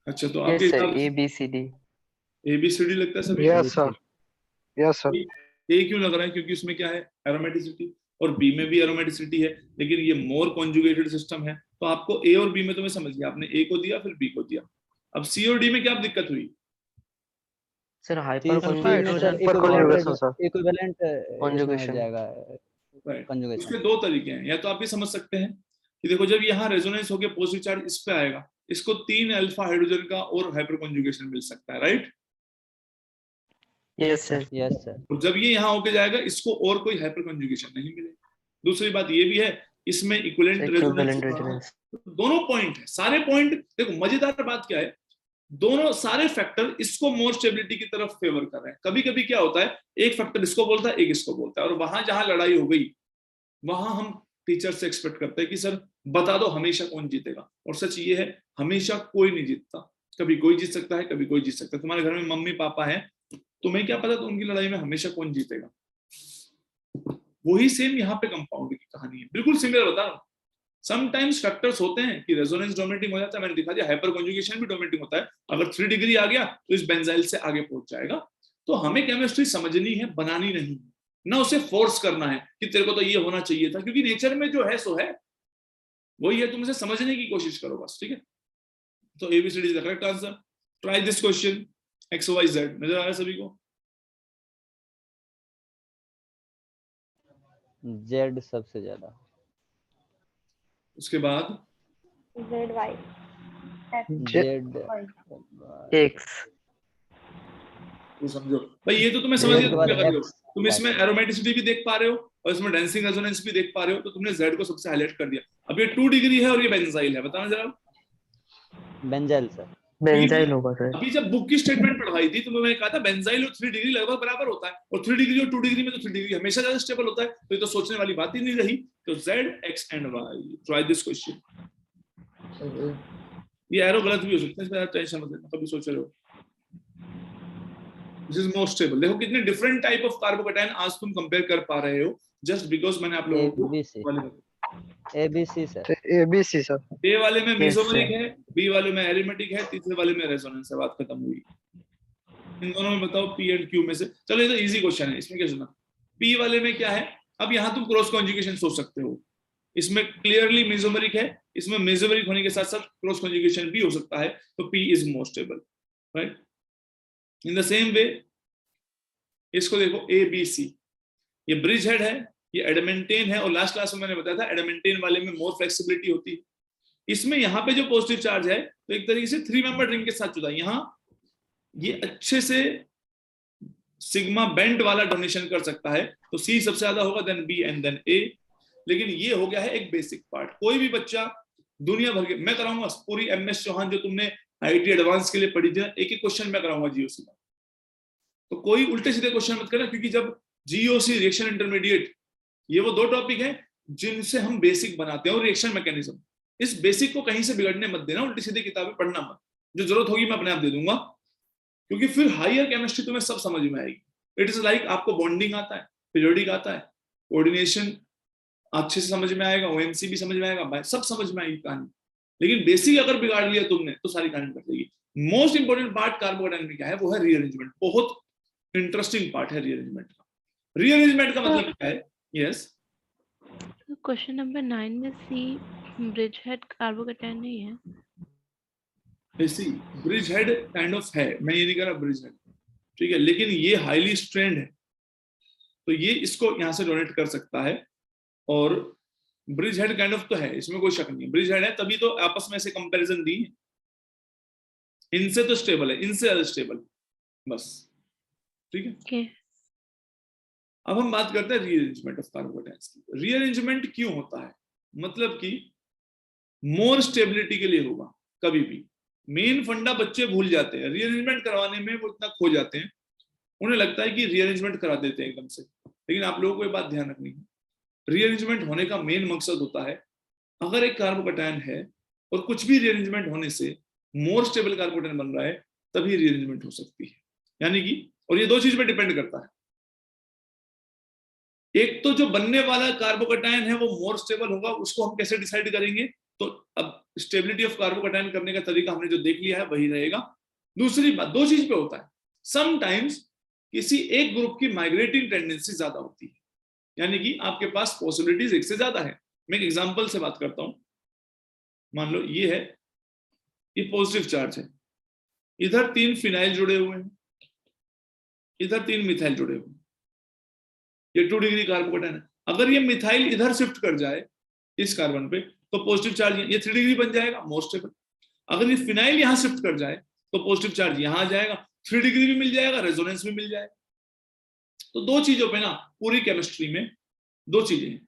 अच्छा तो Yes आपके sir, हिसाब A B C D. ABCD लगता है सभी? Yes sir, yes sir. A क्यों लग रहा है? क्योंकि उसमें क्या है, एरोमेटिसिटी, और बी में भी एरोमेटिसिटी है, लेकिन ये मोर कॉन्जुगेटेड सिस्टम है। तो आपको ए और बी में तो मैं समझ गया, आपने ए को दिया फिर बी को दिया। अब सी और डी में क्या दिक्कत हुई? Sir, सी में hyperconjugation. Sir Hyperconjugation, sir. Equivalent हो Conjugation. जाएगा Right. कंजुगेशन। उसके दो तरीके हैं, या तो आप ये समझ सकते हैं कि देखो जब यहाँ रेजोनेंस होकर पॉजिटिव चार्ज इस पे आएगा, इसको 3 अल्फा हाइड्रोजन का और हाइपर कॉन्जुगेशन मिल सकता है, right? Yes sir. Yes sir. और जब ये यहाँ होके जाएगा इसको और कोई हाइपर कॉन्जुगेशन नहीं मिलेगा। दूसरी बात ये भी है, इसमें इक्विवेलेंट Equivalent रेजोनेंस। resonance. दोनों पॉइंट है, सारे पॉइंट देखो। मजेदार बात क्या है, दोनों सारे फैक्टर इसको मोर स्टेबिलिटी की तरफ फेवर कर रहे हैं। कभी कभी क्या होता है, एक फैक्टर इसको बोलता है, एक इसको बोलता है, और वहां जहां लड़ाई हो गई वहां हम टीचर से एक्सपेक्ट करते हैं कि सर बता दो हमेशा कौन जीतेगा। और सच ये है, हमेशा कोई नहीं जीतता। कभी कोई जीत सकता है, कभी कोई जीत सकता है। तुम्हारे घर में मम्मी पापा है, तुम्हें क्या पता तो उनकी लड़ाई में हमेशा कौन जीतेगा। वही सेम यहाँ पे कंपाउंड की कहानी है, बिल्कुल सिमिलर बता रहा हूँ। समटाइम्स फैक्टर्स होते हैं कि रेजोनेंस डोमिनेटिंग हो जाता है, मैंने दिखा दिया। हाइपर कॉन्जुगेशन भी डोमिनेटिंग होता है। अगर 3 डिग्री आ गया तो इस बेंजाइल से आगे पहुंच जाएगा। तो हमें केमिस्ट्री समझनी है, बनानी नहीं, ना उसे फोर्स करना है कि तेरे को तो ये होना चाहिए था, क्योंकि नेचर में जो है सो है, वही है। तुम इसे समझने की कोशिश करो बस, ठीक है? तो ABCD is the correct answer. Try this question, XYZ नजर आ रहा है सभी को? जेड सबसे ज्यादा। उसके बाद जेड वाई जेड X. तो समझो भाई, ये तो तुम्हें समझ जेड के बाद गया। एक्स। तुम इसमें एरोमेटिसिटी भी देख पा रहे हो और इसमें डेंसिंग रेजोनेंस भी देख पा रहे हो, तो तुमने Z को सबसे हाईलाइट कर दिया। अब ये 2 डिग्री है और ये बेंजाइल है, बताना जरा। Benzyl sir. Benzyl होगा सर. अभी जब बुक की स्टेटमेंट पढ़वाई थी तो मैंने कहा था बेंजाइल और 3 डिग्री लगभग बराबर होता है, और 3 डिग्री और 2 डिग्री में तो 3 डिग्री हमेशा ज्यादा स्टेबल होता है। तो ये तो सोचने वाली बात ही नहीं रही। तो Z, X and Y, try this question. ये एरो गलत भी हो सकता है, इसमें टेंशन मत लेना, कभी सोच रहे हो। This is most stable. देखो कितने डिफरेंट टाइप ऑफ कार्बोकैटायन आज तुम कंपेयर कर पा रहे हो, जस्ट बिकॉज मैंने आप लोगों को ABC sir. ABC sir. A वाले में Yes, मेसोमेरिक sir. है, बी वाले में एरोमेटिक है, तीसरे वाले में रेजोनेंस है। बात खत्म हुई। इन दोनों में बताओ P एंड Q में से। चलो ये तो इजी क्वेश्चन है, इसमें क्या सुना। P वाले में क्या है, अब यहाँ तुम क्रॉस कॉन्जुगेशन सोच सकते हो। इसमें क्लियरली मेसोमेरिक है, इसमें मेसोमेरिक होने के साथ साथ क्रॉस कॉन्जुगेशन भी हो सकता है, तो P is more stable, right? In the same way इसको देखो ABC, ये ब्रिज हेड है, ये एडमेंटेन है, और लास्ट क्लास में मैंने बताया था एडमेंटेन वाले में मोर फ्लेक्सिबिलिटी होती है। इसमें यहाँ पे जो पॉजिटिव चार्ज है तो एक तरीके से 3 मेंबर रिंग के साथ जुड़ा है। यहाँ ये अच्छे से सिग्मा बेंड वाला डोनेशन कर सकता है, तो C सबसे ज्यादा होगा, then B and then A। लेकिन ये हो गया है एक बेसिक पार्ट। कोई भी बच्चा दुनिया भर के, मैं कराऊंगा पूरी MS चौहान जो तुमने IIT एडवांस के लिए पढ़ी थी, एक एक क्वेश्चन मैं कराऊंगा GOC का। तो कोई उल्टे सीधे क्वेश्चन मत करना, क्योंकि जब GOC रिएक्शन इंटरमीडिएट, ये वो 2 टॉपिक हैं जिनसे हम बेसिक बनाते हैं, और रिएक्शन मैकेनिज्म। इस बेसिक को कहीं से बिगड़ने मत देना, उल्टी सीधी किताबें पढ़ना मत। जो जरूरत होगी मैं अपने आप दे दूंगा, क्योंकि फिर हायर केमिस्ट्री तुम्हें सब समझ में आएगी। इट इज लाइक आपको बॉन्डिंग आता है, पीरियोडिक आता है, कोऑर्डिनेशन अच्छे से समझ में आएगा, OMC भी समझ में आएगा, सब समझ में आएगी कहानी। लेकिन बेसिक अगर बिगाड़ लिया तुमने तो सारी कहानी कर देगी। मोस्ट इंपोर्टेंट पार्ट कार्बोकैटायन में क्या है, वो है रीअरेंजमेंट। बहुत इंटरेस्टिंग पार्ट है रीअरेंजमेंट का। रीअरेंजमेंट का मतलब क्या है? यस, क्वेश्चन नंबर 9 में C ब्रिज हेड कार्बोकैटायन नहीं है। ऐसी ब्रिज हेड काइंड ऑफ है, मैं ये नहीं कह रहा ब्रिज हेड, ठीक है, लेकिन ये हाईली स्ट्रेंड है, तो ये इसको यहाँ से डोनेट कर सकता है। और ब्रिज हेड काइंड ऑफ तो है, इसमें कोई शक नहीं है, ब्रिज हेड है, तभी तो आपस में ऐसे कंपैरिजन दी है। इनसे तो स्टेबल है, इनसे ज्यादा स्टेबल, बस, ठीक है। Okay. अब हम बात करते हैं रीअरेंजमेंट ऑफ कार्बोकैटायंस की। रीअरेंजमेंट क्यों होता है, मतलब कि मोर स्टेबिलिटी के लिए होगा। कभी भी मेन फंडा बच्चे भूल जाते हैं, रीअरेंजमेंट करवाने में वो इतना खो जाते हैं, उन्हें लगता है कि रीअरेंजमेंट करा देते हैं एकदम से। लेकिन आप लोगों को ये बात ध्यान रखनी है, रीअरेंजमेंट होने का मेन मकसद होता है अगर एक कार्बोकैटायन है और कुछ भी रीअरेंजमेंट होने से मोर स्टेबल कार्बोकैटायन बन रहा है, तभी रीअरेंजमेंट हो सकती है। यानी कि, और ये दो चीज पे डिपेंड करता है, एक तो जो बनने वाला कार्बोकैटायन है वो मोर स्टेबल होगा, उसको हम कैसे डिसाइड करेंगे, तो अब स्टेबिलिटी ऑफ कार्बोकैटायन करने का तरीका हमने जो देख लिया है वही रहेगा। दूसरी बात, दो चीज पे होता है, समटाइम्स किसी एक ग्रुप की माइग्रेटिंग टेंडेंसी ज्यादा होती है, यानी कि आपके पास पॉसिबिलिटीज एक से ज्यादा है। मैं एक एग्जांपल से बात करता हूं, मान लो ये है, ये पॉजिटिव चार्ज है, इधर 3 फिनाइल जुड़े हुए हैं, इधर 3 मिथाइल जुड़े हुए हैं, ये 2 डिग्री कार्बोकैटायन है। अगर ये मिथाइल इधर शिफ्ट कर जाए इस कार्बन पे तो पॉजिटिव चार्ज ये 3 डिग्री बन जाएगा, मोर स्टेबल। अगर ये फिनाइल यहां शिफ्ट कर जाए तो पॉजिटिव चार्ज यहां आ जाएगा, 3 डिग्री भी मिल जाएगा, रेजोनेंस भी मिल जाएगा। तो दो चीजों पे ना पूरी केमिस्ट्री में दो चीजें हैं,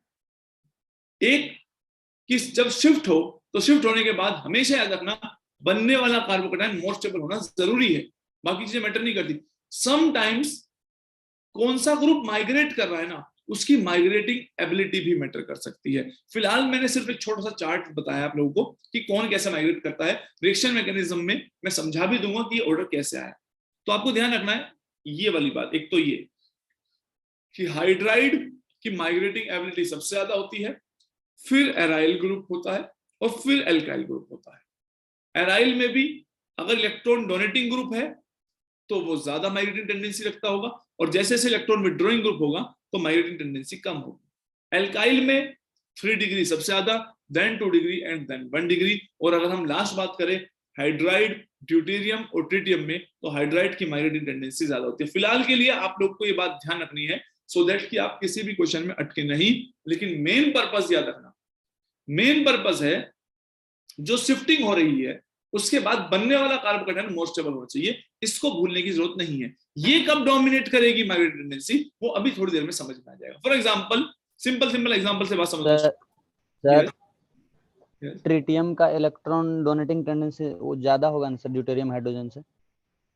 एक कि जब शिफ्ट हो तो शिफ्ट होने के बाद हमेशा याद रखना बनने वाला कार्बोकैटायन मोर स्टेबल होना जरूरी है, बाकी चीजें मैटर नहीं करती। समटाइम्स कौन सा ग्रुप माइग्रेट कर रहा है ना, उसकी माइग्रेटिंग एबिलिटी भी मैटर कर सकती है। फिलहाल मैंने सिर्फ एक छोटा सा चार्ट बताया आप लोगों को कि कौन कैसे माइग्रेट करता है, रिएक्शन मैकेनिज्म में मैं समझा भी दूंगा कि ऑर्डर कैसे आया। तो आपको ध्यान रखना है ये वाली बात, एक तो ये कि हाइड्राइड की माइग्रेटिंग एबिलिटी सबसे ज्यादा होती है, फिर एराइल ग्रुप होता है और फिर एल्काइल ग्रुप होता है। एराइल में भी अगर इलेक्ट्रॉन डोनेटिंग ग्रुप है तो वो ज्यादा माइग्रेटिंग टेंडेंसी रखता होगा, और जैसे जैसे इलेक्ट्रॉन विड्रॉइंग ग्रुप होगा तो माइग्रेटिंग टेंडेंसी कम होगी। एल्काइल में 3 डिग्री सबसे ज्यादा, then 2 degree and then 1 degree. और अगर हम लास्ट बात करें हाइड्राइड, ड्यूटेरियम और ट्रिटियम में, तो हाइड्राइड की माइग्रेटिंग टेंडेंसी ज्यादा होती है। फिलहाल के लिए आप लोग को ये बात ध्यान रखनी है सो दैट कि आप किसी भी क्वेश्चन में अटके नहीं। लेकिन मेन पर्पस याद रखना, मेन पर्पस है जो शिफ्टिंग हो रही है उसके बाद बनने वाला कार्बोकैटायन मोर स्टेबल होना चाहिए, इसको भूलने की जरूरत नहीं है। ये कब डोमिनेट करेगी माइग्रेटिंग टेंडेंसी, वो अभी थोड़ी देर में समझ में आ जाएगा। फॉर एग्जांपल, सिंपल एग्जांपल से बात समझ सर ट्रिटियम का इलेक्ट्रॉन डोनेटिंग टेंडेंसी वो ज्यादा होगा ना सर ड्यूटेरियम हाइड्रोजन से?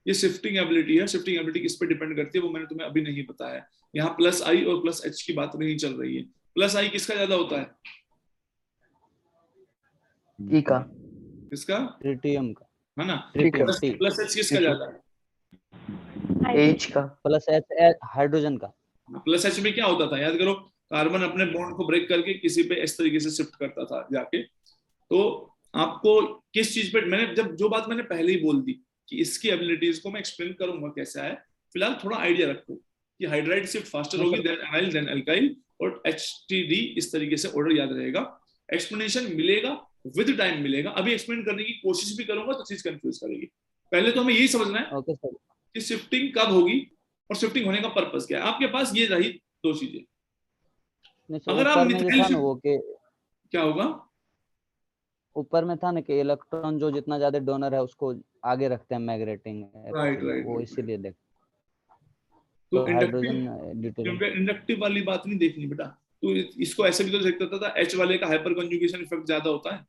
ये शिफ्टिंग एबिलिटी है, शिफ्टिंग एबिलिटी किस पे डिपेंड करती है वो मैंने तुम्हें अभी नहीं बताया। यहाँ प्लस आई और प्लस एच की बात नहीं चल रही है। प्लस आई किसका ज्यादा होता है? ई का, किसका? ट्रिटियम का, है ना। ट्रिटियम प्लस एच किसका ज्यादा है? एच का, प्लस एच हाइड्रोजन का। प्लस एच में क्या होता था याद करो, कार्बन अपने बॉन्ड को ब्रेक करके किसी पे इस तरीके से शिफ्ट करता था जाके। तो आपको किस चीज पे, मैंने जब जो बात मैंने पहले ही बोल दी कि इसकी एबिलिटीज को मैं एक्सप्लेन करूंगा कैसे है, फिलहाल थोड़ा आइडिया रखो कि हाइड्राइड शिफ्ट फास्टर होगी देन एनाइल देन एल्काइल, और एचटीडी इस तरीके से ऑर्डर याद रहेगा। एक्सप्लेनेशन मिलेगा विद टाइम मिलेगा, अभी एक्सप्लेन करने की कोशिश भी करूंगा तो चीज कंफ्यूज करेगी। पहले तो हमें यही समझना है ओके सर कि शिफ्टिंग कब होगी और शिफ्टिंग होने का पर्पस क्या है। आपके पास ये रही दो चीजें। अगर आप मिथाइल ना वो के क्या होगा, ऊपर में था ना कि इलेक्ट्रॉन जो जितना ज्यादा डोनर है उसको आगे रखते हैं माइग्रेटिंग, राइट वो इसीलिए देख तो हाइड्रोजन ड्यूटेरियम इंडक्टिव वाली बात नहीं देखनी बेटा। तो इसको ऐसे भी तो देख सकता था, एच वाले का हाइपर कंजुगेशन इफेक्ट ज्यादा होता है।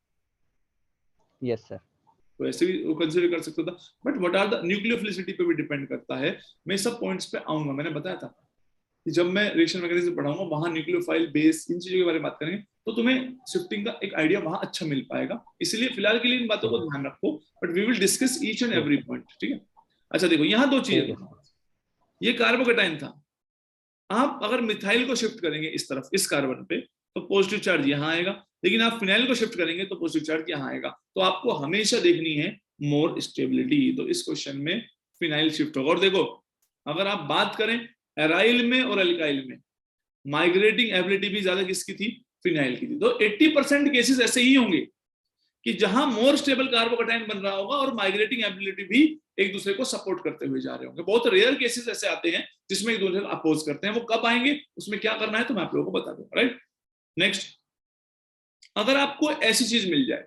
यस सर, तो ऐसे भी वो कंसीडर कर सकता था, but what are the nucleophilicity पे भी डिपेंड करता है। मैं सब पॉइंट्स पे आऊंगा, मैंने बताया था कि जब मैं रिएक्शन मैकेनिज्म पढ़ाऊंगा वहां न्यूक्लियोफाइल बेस इन चीजों के बारे में बात करेंगे तो तुम्हें शिफ्टिंग का एक आइडिया वहां अच्छा मिल पाएगा। इसलिए फिलहाल के लिए इन बातों को ध्यान रखो, but we will discuss each and every point, ठीक है। अच्छा देखो यहाँ दो चीजें, ये कार्बोकैटायन था, आप अगर मिथाइल को शिफ्ट करेंगे इस तरफ इस कार्बन पे तो पॉजिटिव चार्ज यहाँ आएगा, लेकिन आप फिनाइल को शिफ्ट करेंगे तो पॉजिटिव चार्ज यहाँ आएगा। तो आपको हमेशा देखनी है मोर स्टेबिलिटी, तो इस क्वेश्चन में फिनाइल शिफ्ट होगा। और देखो अगर आप बात करें एराइल में और एल्काइल में, माइग्रेटिंग एबिलिटी भी ज्यादा किसकी थी? फिनाइल की थी। तो 80% केसेस ऐसे ही होंगे कि जहां मोर स्टेबल कार्बोकैटायन बन रहा होगा और माइग्रेटिंग एबिलिटी भी एक दूसरे को सपोर्ट करते हुए जा रहे होंगे। बहुत रेयर केसेस ऐसे आते हैं जिसमें एक दूसरे को अपोज करते हैं। वो कब आएंगे, उसमें क्या करना है तो मैं आप लोगों को बता दूंगा, राइट। नेक्स्ट, अगर आपको ऐसी चीज मिल जाए,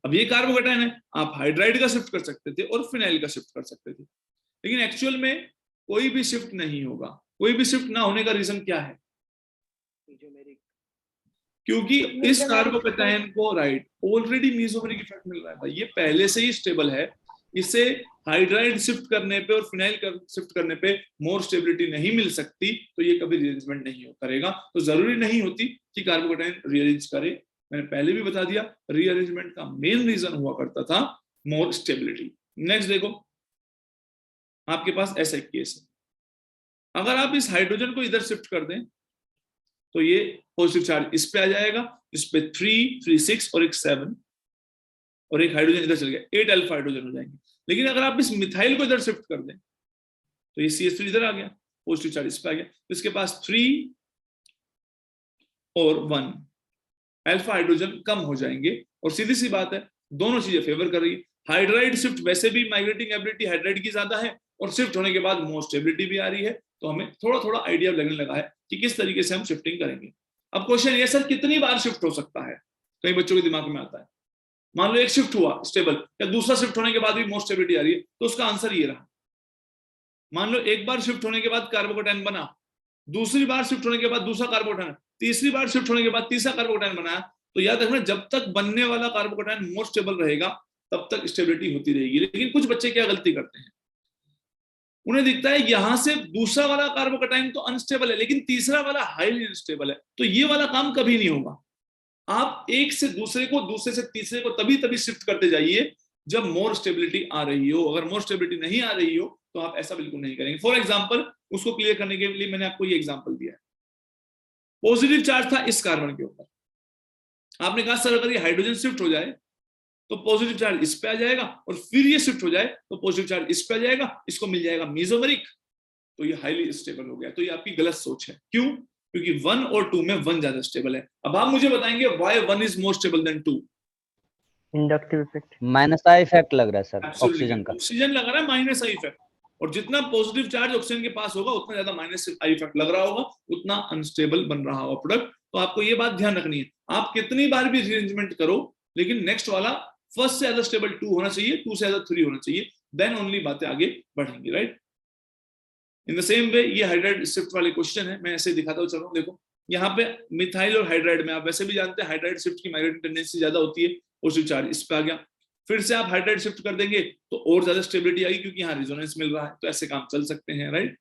अब ये कार्बोकैटायन है, आप हाइड्राइड का शिफ्ट कर सकते थे और फिनाइल का शिफ्ट कर सकते थे, लेकिन एक्चुअल में कोई भी शिफ्ट नहीं होगा। कोई भी शिफ्ट ना होने का रीजन क्या है? क्योंकि इस कार्बोकैटायन को राइट ऑलरेडी मेसोमेरिक इफेक्ट मिल रहा है भाई, ये पहले से ही स्टेबल है, इसे हाइड्राइड शिफ्ट करने पे और फिनाइल शिफ्ट करने पे मोर स्टेबिलिटी नहीं मिल सकती, तो ये कभी रीअरेंजमेंट नहीं करेगा। तो जरूरी नहीं होती कि कार्बोकैटायन रीअरेंज करे, मैंने पहले भी बता दिया, रीअरेंजमेंट का मेन रीजन हुआ करता था मोर स्टेबिलिटी। नेक्स्ट देखो, आपके पास ऐसा एक केस है, अगर आप इस हाइड्रोजन को इधर शिफ्ट कर दें तो ये पॉजिटिव चार्ज इस पे आ जाएगा, इस पे 3, 3, 6 और एक 7 और एक हाइड्रोजन इधर चल गया, 8 अल्फा हाइड्रोजन हो जाएंगे। लेकिन अगर आप इस मिथाइल को इधर शिफ्ट कर दें तो ये CH3 इधर आ गया, पॉजिटिव चार्ज इस पे आ गया, तो इसके पास 3 और 1 अल्फा हाइड्रोजन कम हो जाएंगे। और सीधी सी बात है, दोनों चीजें फेवर कर रही है। हाइड्राइड शिफ्ट वैसे भी माइग्रेटिंग एबिलिटी हाइड्राइड की ज्यादा है, और शिफ्ट होने के बाद मोर स्टेबिलिटी भी आ रही है, तो हमें थोड़ा थोड़ा आइडिया लगने लगा है कि किस तरीके से हम शिफ्टिंग करेंगे। अब क्वेश्चन ये, सर कितनी बार शिफ्ट हो सकता है, कई बच्चों के दिमाग में आता है। मान लो एक शिफ्ट हुआ स्टेबल, या दूसरा शिफ्ट होने के बाद भी मोर स्टेबिलिटी आ रही है, तो उसका आंसर ये रहा। मान लो एक बार शिफ्ट होने के बाद कार्बोकैटायन बना, दूसरी बार शिफ्ट होने के बाद दूसरा कार्बोकैटायन, तीसरी बार शिफ्ट होने के बाद तीसरा कार्बोकैटायन बनाया, तो याद रखना जब तक बनने वाला कार्बोकैटायन मोर स्टेबल रहेगा तब तक स्टेबिलिटी होती रहेगी। लेकिन कुछ बच्चे क्या गलती करते हैं, उन्हें दिखता है यहां से दूसरा वाला कार्बोकैटायन तो अनस्टेबल है लेकिन तीसरा वाला हाईली अनस्टेबल है, तो ये वाला काम कभी नहीं होगा। आप एक से दूसरे को, दूसरे से तीसरे को तभी शिफ्ट करते जाइए जब मोर स्टेबिलिटी आ रही हो। अगर मोर स्टेबिलिटी नहीं आ रही हो तो आप ऐसा बिल्कुल नहीं करेंगे। फॉर एग्जांपल, उसको क्लियर करने के लिए मैंने आपको ये एग्जांपल दिया है। पॉजिटिव चार्ज था इस कार्बन के ऊपर, आपने कहा सर अगर ये हाइड्रोजन शिफ्ट हो जाए तो पॉजिटिव चार्ज इस पे आ जाएगा, और फिर ये शिफ्ट हो जाए तो पॉजिटिव चार्ज इस पे आ जाएगा, इसको मिल जाएगा मेसोमेरिक, तो ये हाईली स्टेबल हो गया। तो ये आपकी गलत सोच है। क्यों? क्योंकि 1 और 2 में 1 ज्यादा स्टेबल है। अब आप मुझे बताएंगे why 1 is more stable then 2? Inductive effect, minus I effect लग रहा है सर ऑक्सीजन का। ऑक्सीजन लग रहा है माइनस आई इफेक्ट, और जितना पॉजिटिव चार्ज ऑक्सीजन के पास होगा उतना ज्यादा माइनस आई इफेक्ट लग रहा होगा, उतना अनस्टेबल बन रहा होगा प्रोडक्ट। तो आपको ये बात ध्यान रखनी है, आप कितनी बार भी रीअरेंजमेंट करो लेकिन नेक्स्ट वाला फर्स्ट से ज्यादा स्टेबल 2 होना चाहिए, 2 से ज्यादा 3 होना चाहिए, देन ओनली बातें आगे बढ़ेंगी, right. In the same way ये हाइड्राइड शिफ्ट वाले क्वेश्चन है, मैं ऐसे दिखाता हूँ, चलो देखो यहाँ पे मिथाइल और हाइड्राइड में आप वैसे भी जानते हैं हाइड्राइड शिफ्ट की माइग्रेटिंग टेंडेंसी ज्यादा होती है, पॉजिटिव चार्ज इस पे आ गया। फिर से आप हाइड्राइड शिफ्ट कर देंगे तो और ज्यादा स्टेबिलिटी आएगी क्योंकि यहाँ रेजोनेंस मिल रहा है, तो ऐसे काम चल सकते हैं, राइट।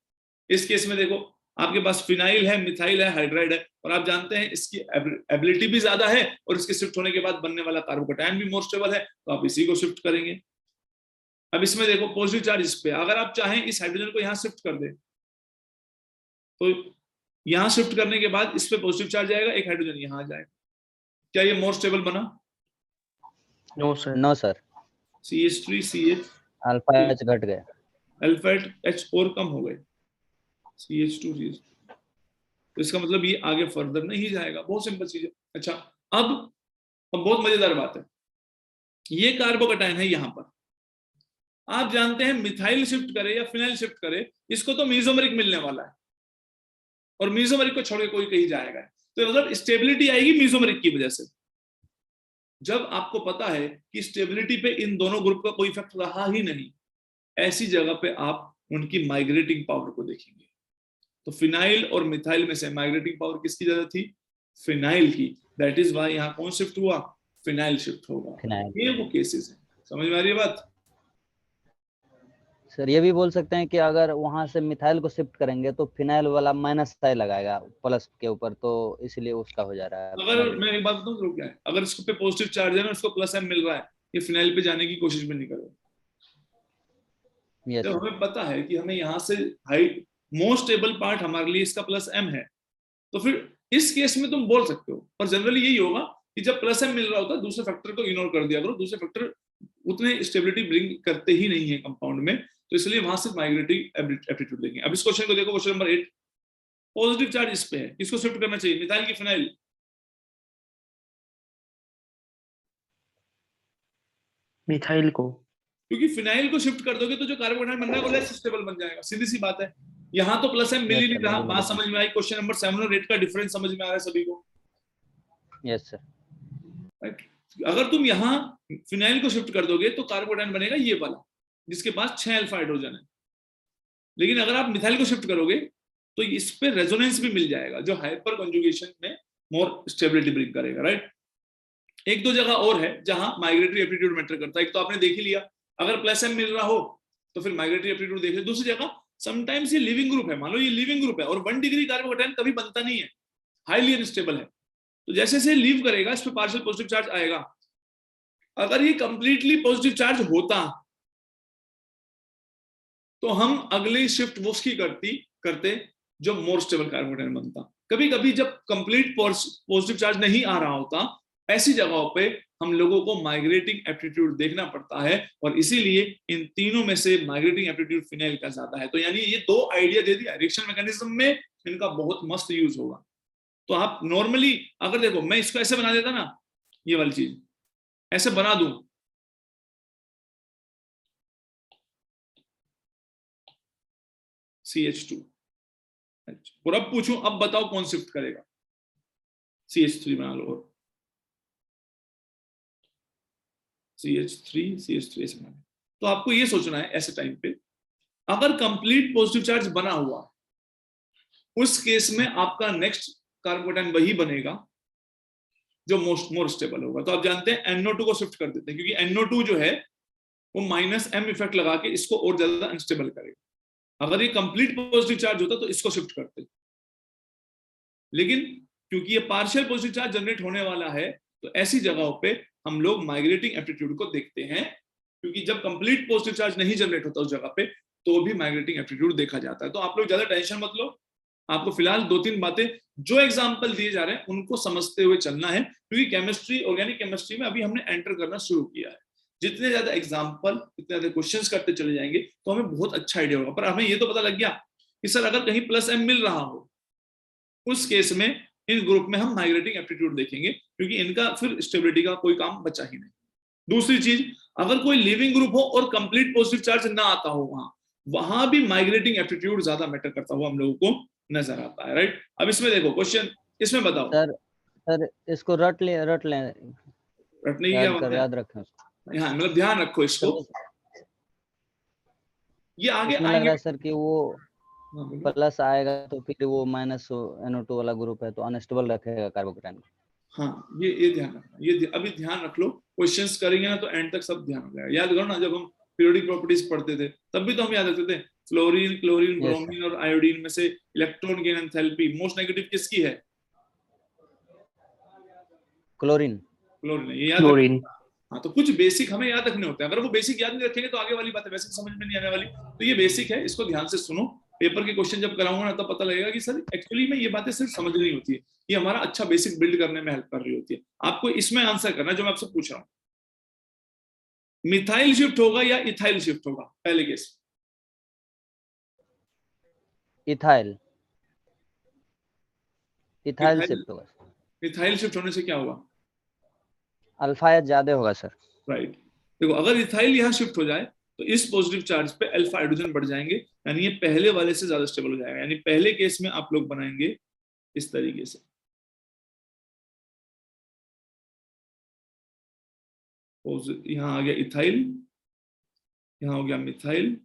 इस केस में देखो आपके पास फिनाइल है, मिथाइल है, हाइड्राइड है, और आप जानते हैं इसकी एबिलिटी भी ज्यादा है और इसके शिफ्ट होने के बाद बनने वाला कार्बोकैटायन भी मोर स्टेबल है, तो आप इसी को शिफ्ट करेंगे। अब इसमें देखो पॉजिटिव चार्ज इस पे, अगर आप चाहें इस हाइड्रोजन को यहाँ शिफ्ट कर दें तो यहाँ शिफ्ट करने के बाद इस पे पॉजिटिव चार्ज आएगा, एक हाइड्रोजन यहाँ आ जाएगा, क्या ये मोर स्टेबल बना? No sir, no sir, CH3 CH alpha H घट गया, अल्फा H और कम हो गए, CH2 CH, तो इसका मतलब ये आगे फर्दर नहीं जाएगा। बहुत सिंपल चीज है। अच्छा, अब बहुत मजेदार बात है, ये कार्बोकैटायन है यहाँ पर, आप जानते हैं मिथाइल शिफ्ट करे या फिनाइल शिफ्ट करे इसको तो मेसोमेरिक मिलने वाला है, और मेसोमेरिक को छोड़ के कोई कहीं जाएगा, तो मतलब स्टेबिलिटी आएगी मेसोमेरिक की वजह से। जब आपको पता है कि स्टेबिलिटी पे इन दोनों ग्रुप का कोई इफेक्ट रहा ही नहीं, ऐसी जगह पे आप उनकी माइग्रेटिंग पावर को देखेंगे। तो फिनाइल और मिथाइल में से माइग्रेटिंग पावर किसकी ज्यादा थी? फिनाइल की। दैट इज व्हाई यहाँ कौन शिफ्ट हुआ? फिनाइल शिफ्ट होगा। ये वो केसेस हैं, समझ में आ रही है बात? सर ये भी बोल सकते हैं कि अगर वहां से मिथाइल को शिफ्ट करेंगे तो फिनाइल वाला माइनस आई लगाएगा प्लस के ऊपर, तो इसलिए उसका हो जा रहा है। अगर मैं एक बात बताऊं क्या है, अगर इसको पे पॉजिटिव चार्ज है ना, इसको प्लस एम मिल रहा है, ये फिनाइल पे जाने की कोशिश भी नहीं करेगा। यस, जब हमें पता है कि हमें यहाँ से हाई मोस्ट स्टेबल पार्ट हमारे लिए इसका प्लस एम है, तो फिर इस केस में तुम बोल सकते हो, पर जनरली यही होगा कि जब प्लस एम मिल रहा होता है दूसरे फैक्टर को इग्नोर कर दिया करो, दूसरे फैक्टर उतने स्टेबिलिटी ब्रिंग करते ही नहीं है कंपाउंड में, तो इसलिए वहां से माइग्रेटिंग एप्टीट्यूड देंगे। अब इस क्वेश्चन को देखो, क्वेश्चन नंबर 8, पॉजिटिव चार्ज इस पे है, किसको शिफ्ट करना चाहिए, मिथाइल की फिनाइल? मिथाइल को, क्योंकि फिनाइल को शिफ्ट कर दोगे तो जो कार्बोकैटायन बन रहा है वो लेस स्टेबल बन जाएगा, सीधी सी बात है। यहाँ तो प्लस एम मिल ही नहीं रहा। बात समझ में आई? क्वेश्चन नंबर 7 और 8 का डिफरेंस समझ में आ रहा है सभी को? Yes sir, right. अगर तुम यहाँ फिनाइल को शिफ्ट कर दोगे तो कार्बोकैटायन बनेगा ये वाला जिसके पास 6 अल्फा हाइड्रोजन है, लेकिन अगर आप मिथाइल को शिफ्ट करोगे तो इस पे रेजोनेंस भी मिल जाएगा, जो हाइपर कंजुगेशन में मोर स्टेबिलिटी ब्रिंग करेगा, राइट। एक दो जगह और है जहां माइग्रेटरी एप्टीट्यूड मैटर करता है। एक तो आपने देख ही लिया, अगर प्लस एम मिल रहा हो तो फिर माइग्रेटरी एप्टीट्यूड देख ले। दूसरी जगह समटाइम्स ये लिविंग ग्रुप है, मान लो ये लिविंग ग्रुप है और 1 डिग्री कार्बोकैटायन कभी बनता नहीं है, हाईली अनस्टेबल है, तो जैसे से लीव करेगा इस पे पार्शियल पॉजिटिव चार्ज आएगा। अगर ये कंप्लीटली पॉजिटिव चार्ज होता तो हम अगली शिफ्ट वो उसकी करते जो मोर स्टेबल कार्बोकैटायन बनता। कभी कभी जब कंप्लीट पॉजिटिव चार्ज नहीं आ रहा होता, ऐसी जगहों पे हम लोगों को माइग्रेटिंग एप्टीट्यूड देखना पड़ता है, और इसीलिए इन तीनों में से माइग्रेटिंग एप्टीट्यूड फिनाइल का ज्यादा है। तो यानी ये दो आइडिया दे दिया, रिएक्शन मैकेनिज्म में इनका बहुत मस्त यूज होगा। तो आप नॉर्मली अगर देखो, मैं इसको ऐसे बना देता ना, ये वाली चीज ऐसे बना दूं, CH2, और अब पूछूं, अब बताओ कौन शिफ्ट करेगा, CH3 बना लो, और CH3 ऐसे बना। तो आपको ये सोचना है ऐसे टाइम पे, अगर कंप्लीट पॉजिटिव चार्ज बना हुआ, उस केस में आपका नेक्स्ट कार्बोकैटायन वही बनेगा जो मोर स्टेबल होगा। तो आप जानते हैं NO2 को शिफ्ट कर देते हैं, क्योंकि NO2 जो है वो -m इफेक्ट लगा के इसको और ज्यादा अनस्टेबल करेगा। अगर ये कंप्लीट पॉजिटिव चार्ज होता तो इसको शिफ्ट करते, लेकिन क्योंकि ये पार्शियल पॉजिटिव चार्ज जनरेट होने वाला है, तो ऐसी जगहों पे हम लोग माइग्रेटिंग एप्टीट्यूड को देखते हैं, क्योंकि जब कंप्लीट पॉजिटिव चार्ज नहीं जनरेट होता उस जगह पे, तो भी माइग्रेटिंग एप्टीट्यूड देखा जाता है। तो आप लोग ज्यादा टेंशन मत लो, आपको फिलहाल 2-3 बातें जो एग्जाम्पल दिए जा रहे हैं उनको समझते हुए चलना है, क्योंकि केमिस्ट्री, ऑर्गेनिक केमिस्ट्री में अभी हमने एंटर करना शुरू किया है। जितने ज्यादा एग्जाम्पल, इतने ज्यादा क्वेश्चंस करते चले जाएंगे तो हमें बहुत अच्छा आइडिया होगा। पर हमें ये तो पता लग गया कि सर अगर कहीं +m मिल रहा हो, उस केस में इन ग्रुप में हम माइग्रेटिंग एप्टीट्यूड देखेंगे, क्योंकि इनका फिर स्टेबिलिटी का कोई काम बचा ही नहीं। दूसरी चीज, अगर कोई लिविंग ग्रुप हो और कंप्लीट पॉजिटिव चार्ज ना आता हो, वहां भी माइग्रेटिंग एप्टीट्यूड ज्यादा मैटर करता हुआ हम लोगों को नजर आता है, राइट। अब इसमें देखो क्वेश्चन, इसमें बताओ सर इसको रटने की क्या बात है, याद रखें उसको, हाँ मतलब ध्यान रखो इसको। ये आगे लग रहा है सर कि वो हाँ, प्लस आएगा तो फिर वो -NO2 वाला ग्रुप है तो अनस्टेबल रखेगा कार्बोकैटायन को। हाँ ये ध्यान रखना, ये अभी ध्यान रख लो, क्वेश्चंस करेंगे ना तो एंड तक सब ध्यान हो जाएगा। याद करो ना, जब हम पीरियोडिक प्रॉपर्टीज पढ़ते थे तब भी तो हम याद रखते थे, फ्लोरीन, क्लोरीन, ब्रोमीन और आयोडीन में से electron gain enthalpy most negative किसकी है? क्लोरीन है, ये याद रखना। हाँ, तो कुछ बेसिक हमें याद रखने होते हैं, अगर वो बेसिक याद नहीं रखेंगे तो आगे वाली बातें वैसे समझ में नहीं आने वाली। तो ये बेसिक है, इसको ध्यान से सुनो, पेपर के क्वेश्चन जब कराऊंगा ना तब पता लगेगा कि सर एक्चुअली में ये बातें सिर्फ समझनी होती है, ये हमारा अच्छा बेसिक बिल्ड करने में हेल्प कर रही होती है। आपको इसमें आंसर करना जो मैं आपसे पूछ रहा हूँ, मिथाइल शिफ्ट होगा या इथाइल शिफ्ट होगा? पहले केस इथाइल शिफ्ट होगा। इथाइल शिफ्ट होने से क्या होगा? अल्फा ज्यादा होगा सर, राइट। देखो अगर इथाइल यहाँ शिफ्ट हो जाए तो इस पॉजिटिव चार्ज पे अल्फा हाइड्रोजन बढ़ जाएंगे, यानी ये पहले वाले से ज्यादा स्टेबल हो जाएगा। यानी पहले केस में आप लोग बनाएंगे इस तरीके से, यहाँ आ गया इथाइल, यहाँ हो गया मिथाइल,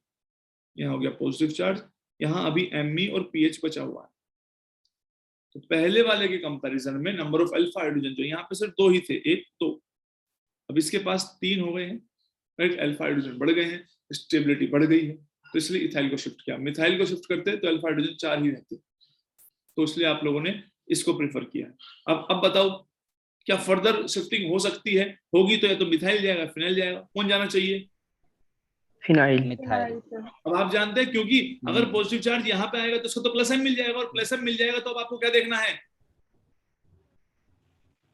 यहाँ हो गया पॉजिटिव चार्ज, यहाँ अभी Me और pH बचा हुआ है। तो पहले वाले के कंपैरिजन में नंबर ऑफ अल्फा हाइड्रोजन जो यहाँ पे सिर्फ 2 ही थे, 1 2, अब इसके पास 3 हो गए हैं, राइट। अल्फा हाइड्रोजन बढ़ गए हैं, स्टेबिलिटी बढ़ गई है, तो इसलिए इथाइल को शिफ्ट किया। मिथाइल को शिफ्ट करते तो अल्फा हाइड्रोजन 4 ही रहते, तो इसलिए आप लोगों ने इसको प्रेफर किया। अब बताओ क्या फर्दर शिफ्टिंग हो सकती है? होगी तो या तो मिथाइल जाएगा, फिनाइल जाएगा, कौन जाना चाहिए? फिनाइल। अब आप जानते हैं क्योंकि अगर पॉजिटिव चार्ज यहाँ पे आएगा तो इसको तो +m मिल जाएगा, और +m मिल जाएगा तो अब आपको क्या देखना है?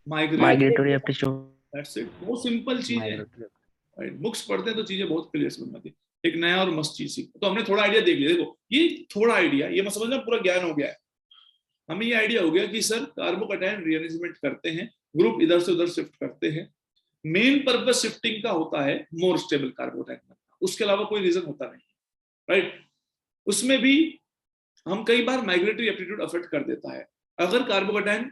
Migratory aptitude. दैट्स इट, बहुत सिंपल चीज है, राइट। बुक्स पढ़ते हैं तो चीजें बहुत क्लियर समझ में आती है, एक नया और मस्त चीज सीखो। तो हमने थोड़ा आइडिया देख लिया। देखो ये थोड़ा आइडिया, ये मत समझना पूरा ज्ञान हो गया है। हमें ये आइडिया हो गया कि सर कार्बोकैटायन रीअरेंजमेंट करते हैं, ग्रुप इधर से उधर शिफ्ट करते हैं, मेन पर्पस शिफ्टिंग का होता है मोर स्टेबल कार्बोकैटायन, उसके अलावा कोई रीजन होता नहीं, राइट। उसमें भी हम कई बार माइग्रेटरी एप्टीट्यूड अफेक्ट कर देता है। अगर कार्बोकैटायन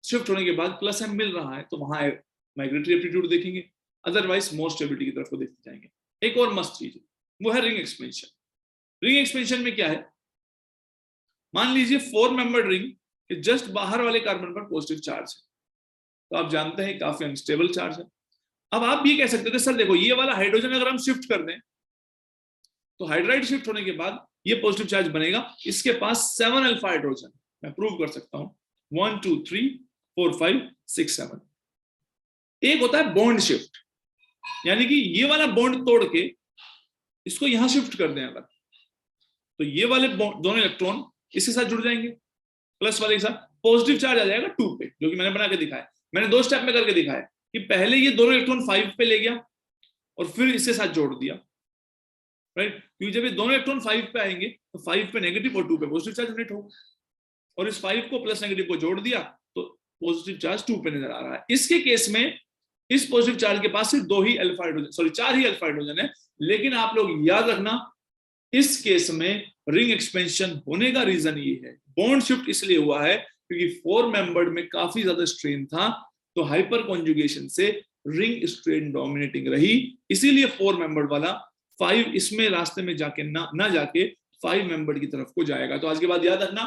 शिफ्ट होने के बाद +m मिल रहा है तो वहां माइग्रेटरी एप्टीट्यूड देखेंगे, अदरवाइज मोर स्टेबिलिटी की तरफ को देखते जाएंगे। एक और मस्त चीज है, वो है रिंग एक्सपेंशन। रिंग एक्सपेंशन में क्या है? मान लीजिए 4 मेंबर्ड रिंग कि जस्ट बाहर वाले कार्बन पर पॉजिटिव चार्ज है, तो आप जानते हैं काफी अनस्टेबल चार्ज है। अब आप ये कह सकते थे सर देखो ये वाला हाइड्रोजन अगर हम शिफ्ट कर दें तो हाइड्राइड शिफ्ट होने के बाद ये पॉजिटिव चार्ज बनेगा, इसके पास 7 अल्फा हाइड्रोजन, मैं प्रूव कर सकता हूं 1 2 3 4 5 6 7। एक होता है बॉन्ड शिफ्ट, यानी कि ये वाला बॉन्ड तोड़ के इसको यहां शिफ्ट कर दें अगर, तो ये वाले दोनों इलेक्ट्रॉन इसके साथ जुड़ जाएंगे, प्लस वाले के साथ पॉजिटिव चार्ज आ जाएगा 2 पे, जो कि मैंने बना के दिखाया। मैंने 2 स्टेप में करके दिखाया कि पहले ये दोनों इलेक्ट्रॉन 5 पे ले गया और फिर इसके साथ जोड़ दिया, राइट। क्योंकि जब ये दोनों इलेक्ट्रॉन 5 पे आएंगे तो 5 पे नेगेटिव और 2 पे पॉजिटिव चार्ज जनरेट होगा, और इस 5 को प्लस नेगेटिव को जोड़ दिया तो पॉजिटिव चार्ज 2 पे नजर आ रहा है। इसके केस में इस पॉजिटिव चार्ज के पास सिर्फ 4 ही अल्फा हाइड्रोजन है, लेकिन आप लोग याद रखना इस केस में रिंग एक्सपेंशन होने का रीजन ये है, बॉन्ड शिफ्ट इसलिए हुआ है क्योंकि 4 मेंबर्ड में काफी ज्यादा स्ट्रेन था, तो हाइपर कॉन्जुगेशन से रिंग स्ट्रेन डोमिनेटिंग रही, इसीलिए 4 मेंबर्ड वाला 5 इसमें रास्ते में जाके ना जाके 5 मेंबर्ड की तरफ को जाएगा। तो आज के बाद याद रखना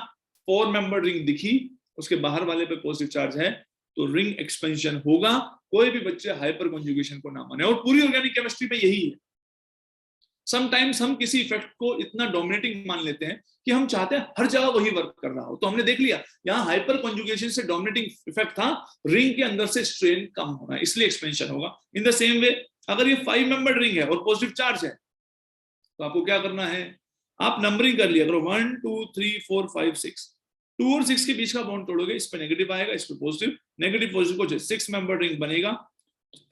4 मेंबर्ड रिंग दिखी, उसके बाहर वाले पे पॉजिटिव चार्ज है तो रिंग एक्सपेंशन होगा, कोई भी बच्चे हाइपर कॉन्जुगेशन को ना माने। और पूरी ऑर्गेनिक केमिस्ट्री में यही है, समटाइम्स हम किसी इफेक्ट को इतना डोमिनेटिंग मान लेते हैं कि हम चाहते हैं हर जगह वही वर्क कर रहा हो, तो हमने देख लिया यहाँ हाइपर कॉन्जुगेशन से डोमिनेटिंग इफेक्ट था, रिंग के अंदर से स्ट्रेन कम होना, इसलिए एक्सपेंशन होगा। इन द सेम वे अगर ये 5 मेंबर रिंग है और पॉजिटिव चार्ज है तो आपको क्या करना है, आप नंबरिंग कर लिया करो 1 2 3 4 5 6, 2 और 6 के बीच का बॉन्ड तोड़ोगे, इस पे नेगेटिव आएगा, इस पे पॉजिटिव, नेगेटिव पॉजिटिव को 6 मेंबर रिंग बनेगा,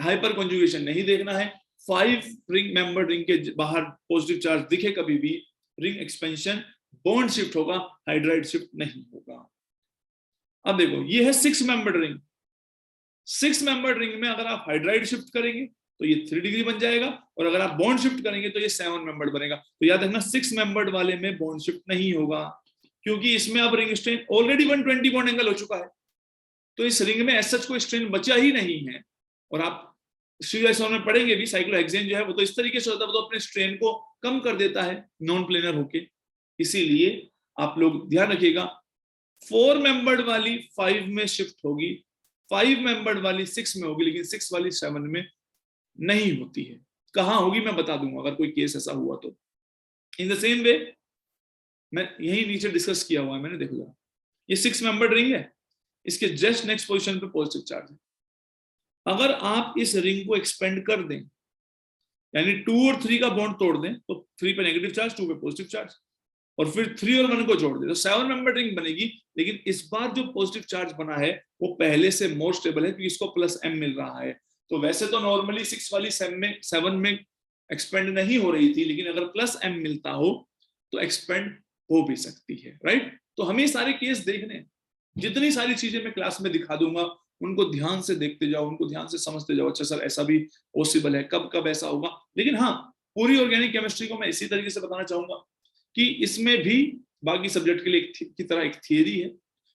हाइपर कॉन्जुगेशन नहीं देखना है। 5 रिंग मेंबर रिंग के बाहर पॉजिटिव चार्ज दिखे कभी भी, रिंग एक्सपेंशन, बॉन्ड शिफ्ट होगा, हाइड्राइड शिफ्ट नहीं होगा। अब देखो ये है 6 मेंबर रिंग, 6 मेंबर रिंग में अगर आप हाइड्राइड शिफ्ट करेंगे तो ये 3 डिग्री बन जाएगा, और अगर आप बॉन्ड शिफ्ट करेंगे तो ये 7 मेंबर्ड बनेगा। तो याद रखना 6 मेंबर्ड वाले में बॉन्ड शिफ्ट नहीं होगा, क्योंकि इसमें अब ring strain already 120 bond angle हो चुका है, तो इस रिंग में एज सच कोई स्ट्रेन बचा ही नहीं है। और आप में पढ़ेंगे भी साइक्लोहेक्सेन जो है वो तो इस तरीके से होता है, वो तो अपने स्ट्रेन को कम कर देता है नॉन प्लेनर होके, इसीलिए आप लोग ध्यान रखिएगा 4 मेंबर्ड वाली 5 में शिफ्ट होगी, 5 मेंबर्ड वाली 6 में होगी, लेकिन 6 वाली 7 में नहीं होती है। कहां होगी मैं बता दूंगा अगर कोई केस ऐसा हुआ तो। इन द सेम वे मैं यही नीचे डिस्कस किया हुआ है मैंने, देखो जरा ये 6 मेंबर्ड रिंग है, इसके जस्ट नेक्स्ट पोजीशन पे पॉजिटिव चार्ज है। अगर आप इस रिंग को एक्सपेंड कर दें, यानी 2 और 3 का बॉन्ड तोड़ दें, तो 3 पे नेगेटिव चार्ज, 2 पे पॉजिटिव चार्ज, और फिर 3 और 1 को जोड़ दें तो 7 मेंबर रिंग बनेगी। लेकिन इस बार जो पॉजिटिव चार्ज बना है वो पहले से मोर स्टेबल है, क्योंकि इसको प्लस m मिल रहा है। तो वैसे तो नॉर्मली 6 वाली 7 में एक्सपेंड नहीं हो रही थी, लेकिन अगर प्लस m मिलता हो तो एक्सपेंड हो भी सकती है, राइट। तो हमें सारे केस देखने, जितनी सारी चीजें मैं क्लास में दिखा दूंगा उनको ध्यान से देखते जाओ, उनको ध्यान से समझते जाओ, अच्छा सर ऐसा भी पॉसिबल है, कब कब ऐसा होगा। लेकिन हाँ, पूरी ऑर्गेनिक केमिस्ट्री को मैं इसी तरीके से बताना चाहूंगा कि इसमें भी बाकी सब्जेक्ट के लिए की तरह एक थियरी है,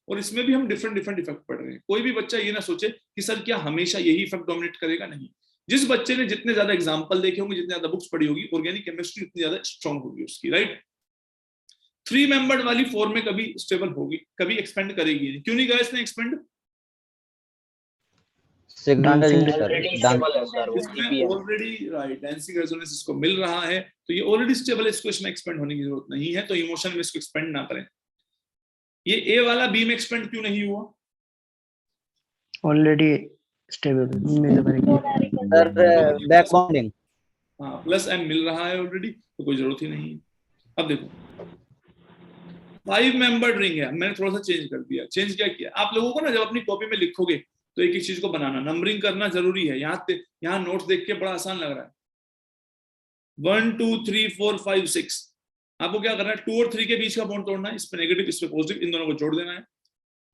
और इसमें भी हम डिफरेंट इफेक्ट पढ़ रहे हैं। कोई भी बच्चा ये ना सोचे कि सर क्या हमेशा यही इफेक्ट डोमिनेट करेगा, नहीं। जिस बच्चे ने जितने ज्यादा एग्जाम्पल देखे होंगे, जितने ज्यादा बुक्स पढ़ी होगी, ऑर्गेनिक केमिस्ट्री उतनी ज्यादा स्ट्रॉन्ग होगी उसकी, राइट। 3 मेंबर्ड वाली 4 में कभी स्टेबल होगी, कभी एक्सपेंड करेगी नहीं। क्यों नहीं कहा इसने expand? Already right, dancing resonance इसको मिल रहा है, तो ये ऑलरेडी स्टेबल है, इसको इसमें एक्सपेंड होने की जरूरत नहीं है, तो इमोशन में इसको एक्सपेंड ना करें। ये ए वाला बी में एक्सपेंड क्यों नहीं हुआ? Already stable sir back bonding, हाँ प्लस m मिल रहा है ऑलरेडी, तो कोई जरूरत ही नहीं है। अब देखो 5 मेंबर्ड रिंग है, मैंने थोड़ा सा चेंज कर दिया। चेंज क्या किया, आप लोगों को ना जब अपनी कॉपी में लिखोगे तो एक एक चीज को बनाना, नंबरिंग करना जरूरी है। यहाँ नोट्स देख के बड़ा आसान लग रहा है, 1 2 3 4 5 6, आपको क्या करना है, 2 और 3 के बीच का बॉन्ड तोड़ना है, इस पे नेगेटिव इस पे पॉजिटिव, इन दोनों को जोड़ देना है,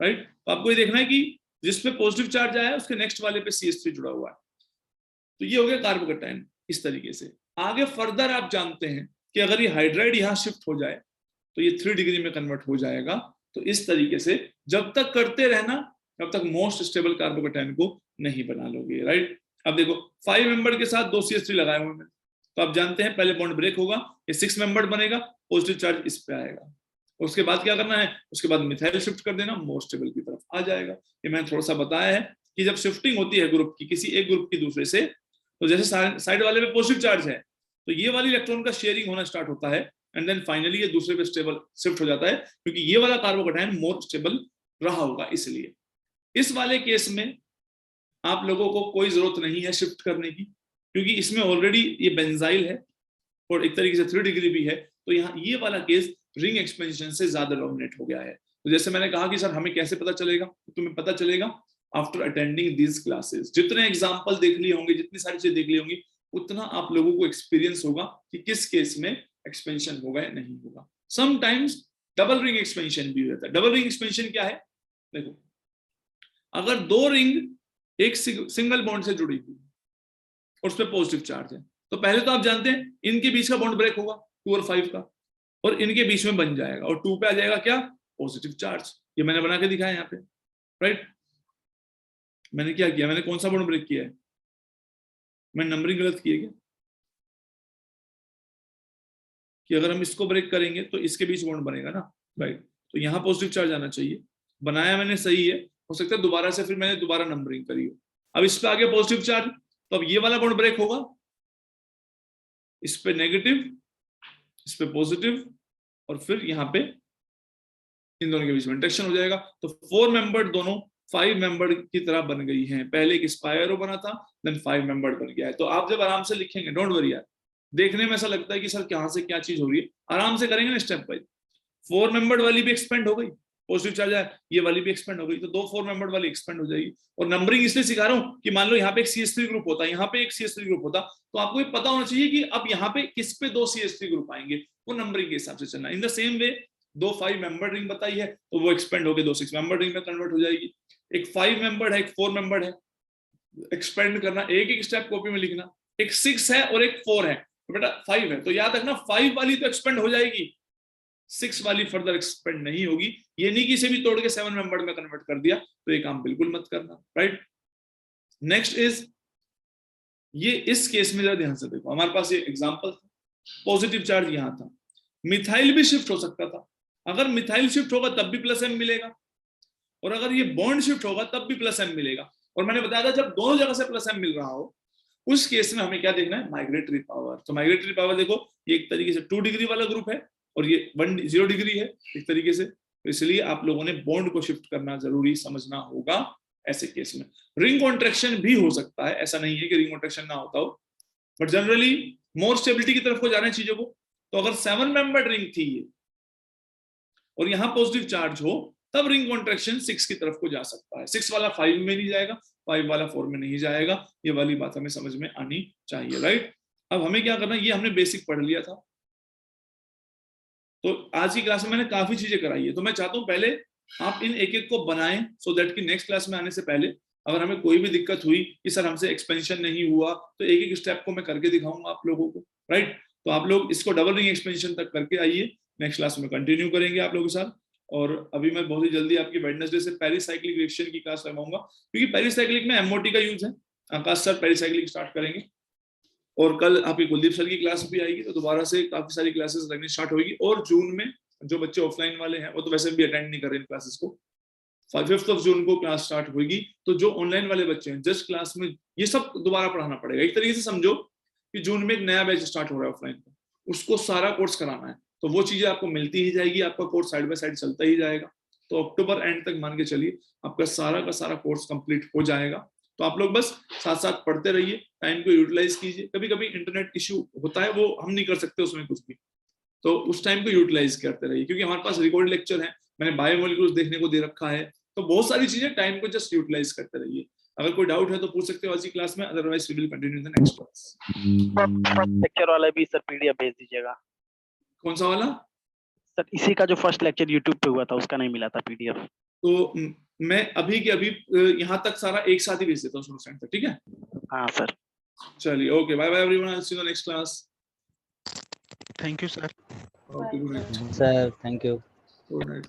राइट। तो आपको ये देखना है कि जिस पे पॉजिटिव चार्ज आया है उसके नेक्स्ट वाले पे CH3 जुड़ा हुआ है, तो ये हो गया कार्बोकैटायन। इस तरीके से आगे फर्दर आप जानते हैं कि अगर ये हाइड्राइड यहाँ शिफ्ट हो जाए तो ये 3 डिग्री में कन्वर्ट हो जाएगा। तो इस तरीके से जब तक करते रहना तब तक मोस्ट स्टेबल कार्बोकैटायन को नहीं बना लोगे, राइट। अब देखो 5 मेंबर के साथ 2 CH3 लगाए हुए हैं, तो आप जानते हैं पहले बॉन्ड ब्रेक होगा, ये 6 मेंबर बनेगा, पॉजिटिव चार्ज इस पे आएगा, उसके बाद क्या करना है, उसके बाद मिथाइल शिफ्ट कर देना, मोर स्टेबल की तरफ आ जाएगा। ये मैंने थोड़ा सा बताया है कि जब शिफ्टिंग होती है ग्रुप की किसी एक ग्रुप की दूसरे से, तो जैसे साइड वाले पे पॉजिटिव चार्ज है तो ये वाली इलेक्ट्रॉन का शेयरिंग होना स्टार्ट होता है एंड देन फाइनली ये दूसरे पे स्टेबल शिफ्ट हो जाता है, क्योंकि ये वाला कार्बोकैटायन मोर स्टेबल रहा होगा। इसलिए इस वाले केस में आप लोगों को कोई जरूरत नहीं है शिफ्ट करने की, क्योंकि इसमें ऑलरेडी ये बेंजाइल है और एक तरीके से 3 डिग्री भी है, तो यहाँ ये वाला केस रिंग एक्सपेंशन से ज्यादा डोमिनेट हो गया है। तो जैसे मैंने कहा कि सर हमें कैसे पता चलेगा, तो तुम्हें पता चलेगा आफ्टर अटेंडिंग दीज क्लासेस। जितने एग्जाम्पल देख लिए होंगे, जितनी सारी चीजें देख ली होंगी, उतना आप लोगों को एक्सपीरियंस होगा कि किस केस में एक्सपेंशन होगा या नहीं होगा। समटाइम्स डबल रिंग एक्सपेंशन भी रहता है। डबल रिंग एक्सपेंशन क्या है, देखो अगर 2 रिंग एक सिंगल बॉन्ड से जुड़ी हुई और उस पर पॉजिटिव चार्ज है, तो पहले तो आप जानते हैं इनके बीच का बॉन्ड ब्रेक होगा 2 और 5 का, और इनके बीच में बन जाएगा और 2 पे आ जाएगा क्या, पॉजिटिव चार्ज। ये मैंने बना के दिखाया यहाँ पे, राइट। मैंने क्या किया, मैंने कौन सा बॉन्ड ब्रेक किया है, मैंने नंबरिंग गलत की है क्या, कि अगर हम इसको ब्रेक करेंगे तो इसके बीच बॉन्ड बनेगा ना, राइट। तो यहाँ पॉजिटिव चार्ज आना चाहिए, बनाया मैंने सही है, हो सकता है दोबारा से फिर मैंने दोबारा नंबरिंग करी हो। अब इस पे आ गया पॉजिटिव चार्ज, तो अब ये वाला बॉन्ड ब्रेक होगा, इस पे नेगेटिव, इस पे पॉजिटिव, और फिर यहाँ पे इन दोनों के बीच में इंटरेक्शन हो जाएगा। तो 4 मेंबर्ड दोनों 5 मेंबर्ड की तरह बन गई हैं। पहले एक स्पायरो बना था, देन 5 मेंबर्ड बन गया है। तो आप जब आराम से लिखेंगे, डोंट वरी यार, देखने में ऐसा लगता है कि सर कहां से क्या चीज हो रही है, आराम से करेंगे ना स्टेप बाय। 4 मेंबर्ड वाली भी एक्सपेंड हो गई, पॉजिटिव चार्ज है, ये वाली भी एक्सपेंड हो गई, तो 2 4 मेंबर्ड वाली एक्सपेंड हो जाएगी। और नंबरिंग इसलिए सिखा रहा हूं कि मान लो यहाँ पे एक CH3 ग्रुप होता है, यहाँ पे एक CH3 ग्रुप होता, तो आपको ये पता होना चाहिए कि अब यहाँ पे किस पे 2 CH3 ग्रुप आएंगे, वो नंबरिंग के हिसाब से चलना। In the same way 2 5 membered ring बताई है, तो वो एक्सपेंड होकर 2 6 मेंबर्ड रिंग में कन्वर्ट हो जाएगी। एक 5 मेंबर्ड है, एक 4 मेंबर्ड है, एक्सपेंड करना, एक एक स्टेप कॉपी में लिखना। एक 6 है और एक 4 है, तो बेटा 5 है, तो याद रखना 5 वाली तो एक्सपेंड हो जाएगी, 6 वाली फर्दर एक्सपेंड नहीं होगी। ये नहीं कि इसे भी तोड़ के 7 मेंबर्ड में कन्वर्ट कर दिया, तो ये काम बिल्कुल मत करना, राइट। नेक्स्ट इज ये, इस केस में जरा ध्यान से देखो, हमारे पास ये एग्जांपल था, पॉजिटिव चार्ज यहां था, मिथाइल भी शिफ्ट हो सकता था। अगर मिथाइल शिफ्ट होगा तब भी +M मिलेगा, और अगर ये बॉन्ड शिफ्ट होगा तब भी +M मिलेगा। और मैंने बताया था जब दोनों जगह से +M मिल रहा हो, उस केस में हमें क्या देखना है, माइग्रेटरी पावर। तो माइग्रेटरी पावर देखो, ये एक तरीके से 2 डिग्री वाला ग्रुप है और ये 0 डिग्री है एक तरीके से, तो इसलिए आप लोगों ने बॉन्ड को शिफ्ट करना जरूरी समझना होगा ऐसे केस में। रिंग कॉन्ट्रैक्शन भी हो सकता है, ऐसा नहीं है कि रिंग कॉन्ट्रैक्शन ना होता हो, बट जनरली मोर स्टेबिलिटी की तरफ को जाने चीजों को। तो अगर 7 मेंबर्ड रिंग थी ये और यहाँ पॉजिटिव चार्ज हो, तब रिंग कॉन्ट्रैक्शन 6 की तरफ को जा सकता है। 6 वाला 5 में नहीं जाएगा, 5 वाला 4 में नहीं जाएगा। ये वाली बात हमें समझ में आनी चाहिए, राइट। अब हमें क्या करना है, ये हमने बेसिक पढ़ लिया था, तो आज की क्लास में मैंने काफी चीजें कराई है, तो मैं चाहता हूं पहले आप इन एक एक को बनाएं, सो दैट कि नेक्स्ट क्लास में आने से पहले अगर हमें कोई भी दिक्कत हुई कि सर हमसे एक्सपेंशन नहीं हुआ, तो एक एक स्टेप को मैं करके दिखाऊंगा आप लोगों को, राइट। तो आप लोग इसको डबल रिंग एक्सपेंशन तक करके आइए, नेक्स्ट क्लास में कंटिन्यू करेंगे आप लोगों के साथ। और अभी मैं बहुत ही जल्दी आपकी वेडनेसडे से पेरिसाइक्लिक रिएक्शन की क्लास लगाऊंगा, क्योंकि पेरिसाइक्लिक में MOT का यूज है। आकाश सर पेरिसाइक्लिक स्टार्ट करेंगे, और कल आपकी कुलदीप सर की क्लास भी आएगी, तो दोबारा से काफी सारी क्लासेस लगनी स्टार्ट होगी। और जून में जो बच्चे ऑफलाइन वाले हैं वो तो वैसे भी अटेंड नहीं कर रहे इन क्लासेस को, 5 जून को क्लास स्टार्ट होगी। तो जो ऑनलाइन वाले बच्चे हैं जस्ट क्लास में, ये सब दोबारा पढ़ाना पड़ेगा। एक तरीके से समझो कि जून में एक नया बैच स्टार्ट हो रहा है ऑफलाइन का, उसको सारा कोर्स कराना है, तो वो चीजें आपको मिलती ही जाएगी, आपका कोर्स साइड बाय साइड चलता ही जाएगा। तो अक्टूबर एंड तक मान के चलिए आपका सारा का सारा कोर्स कंप्लीट हो जाएगा। तो आप लोग बस साथ साथ पढ़ते रहिए, टाइम को यूटिलाइज कीजिए। कभी कभी इंटरनेट इश्यू होता है, वो हम नहीं कर सकते उसमें कुछ भी, तो उस टाइम को यूटिलाइज करते रहिए, क्योंकि हमारे पास रिकॉर्ड लेक्चर है, मैंने बायोमोलिक्यूल्स देखने को दे रखा है, तो बहुत सारी चीजें, टाइम को जस्ट यूटिलाइज करते रहिए। अगर कोई डाउट है तो पूछ सकते हो आज की क्लास में, otherwise we will continue the next class. Lecture वाला भी सर PDF भेज दीजिएगा। कौन सा वाला सर? इसी का जो फर्स्ट लेक्चर YouTube पे हुआ था उसका नहीं मिला था PDF। तो मैं अभी के अभी यहाँ तक सारा एक साथ ही भेज देता हूँ तक, ठीक है? हाँ सर। चलिए, okay, bye bye everyone, I will see you in the next class. Thank you sir. Okay, good night sir thank you. Good night.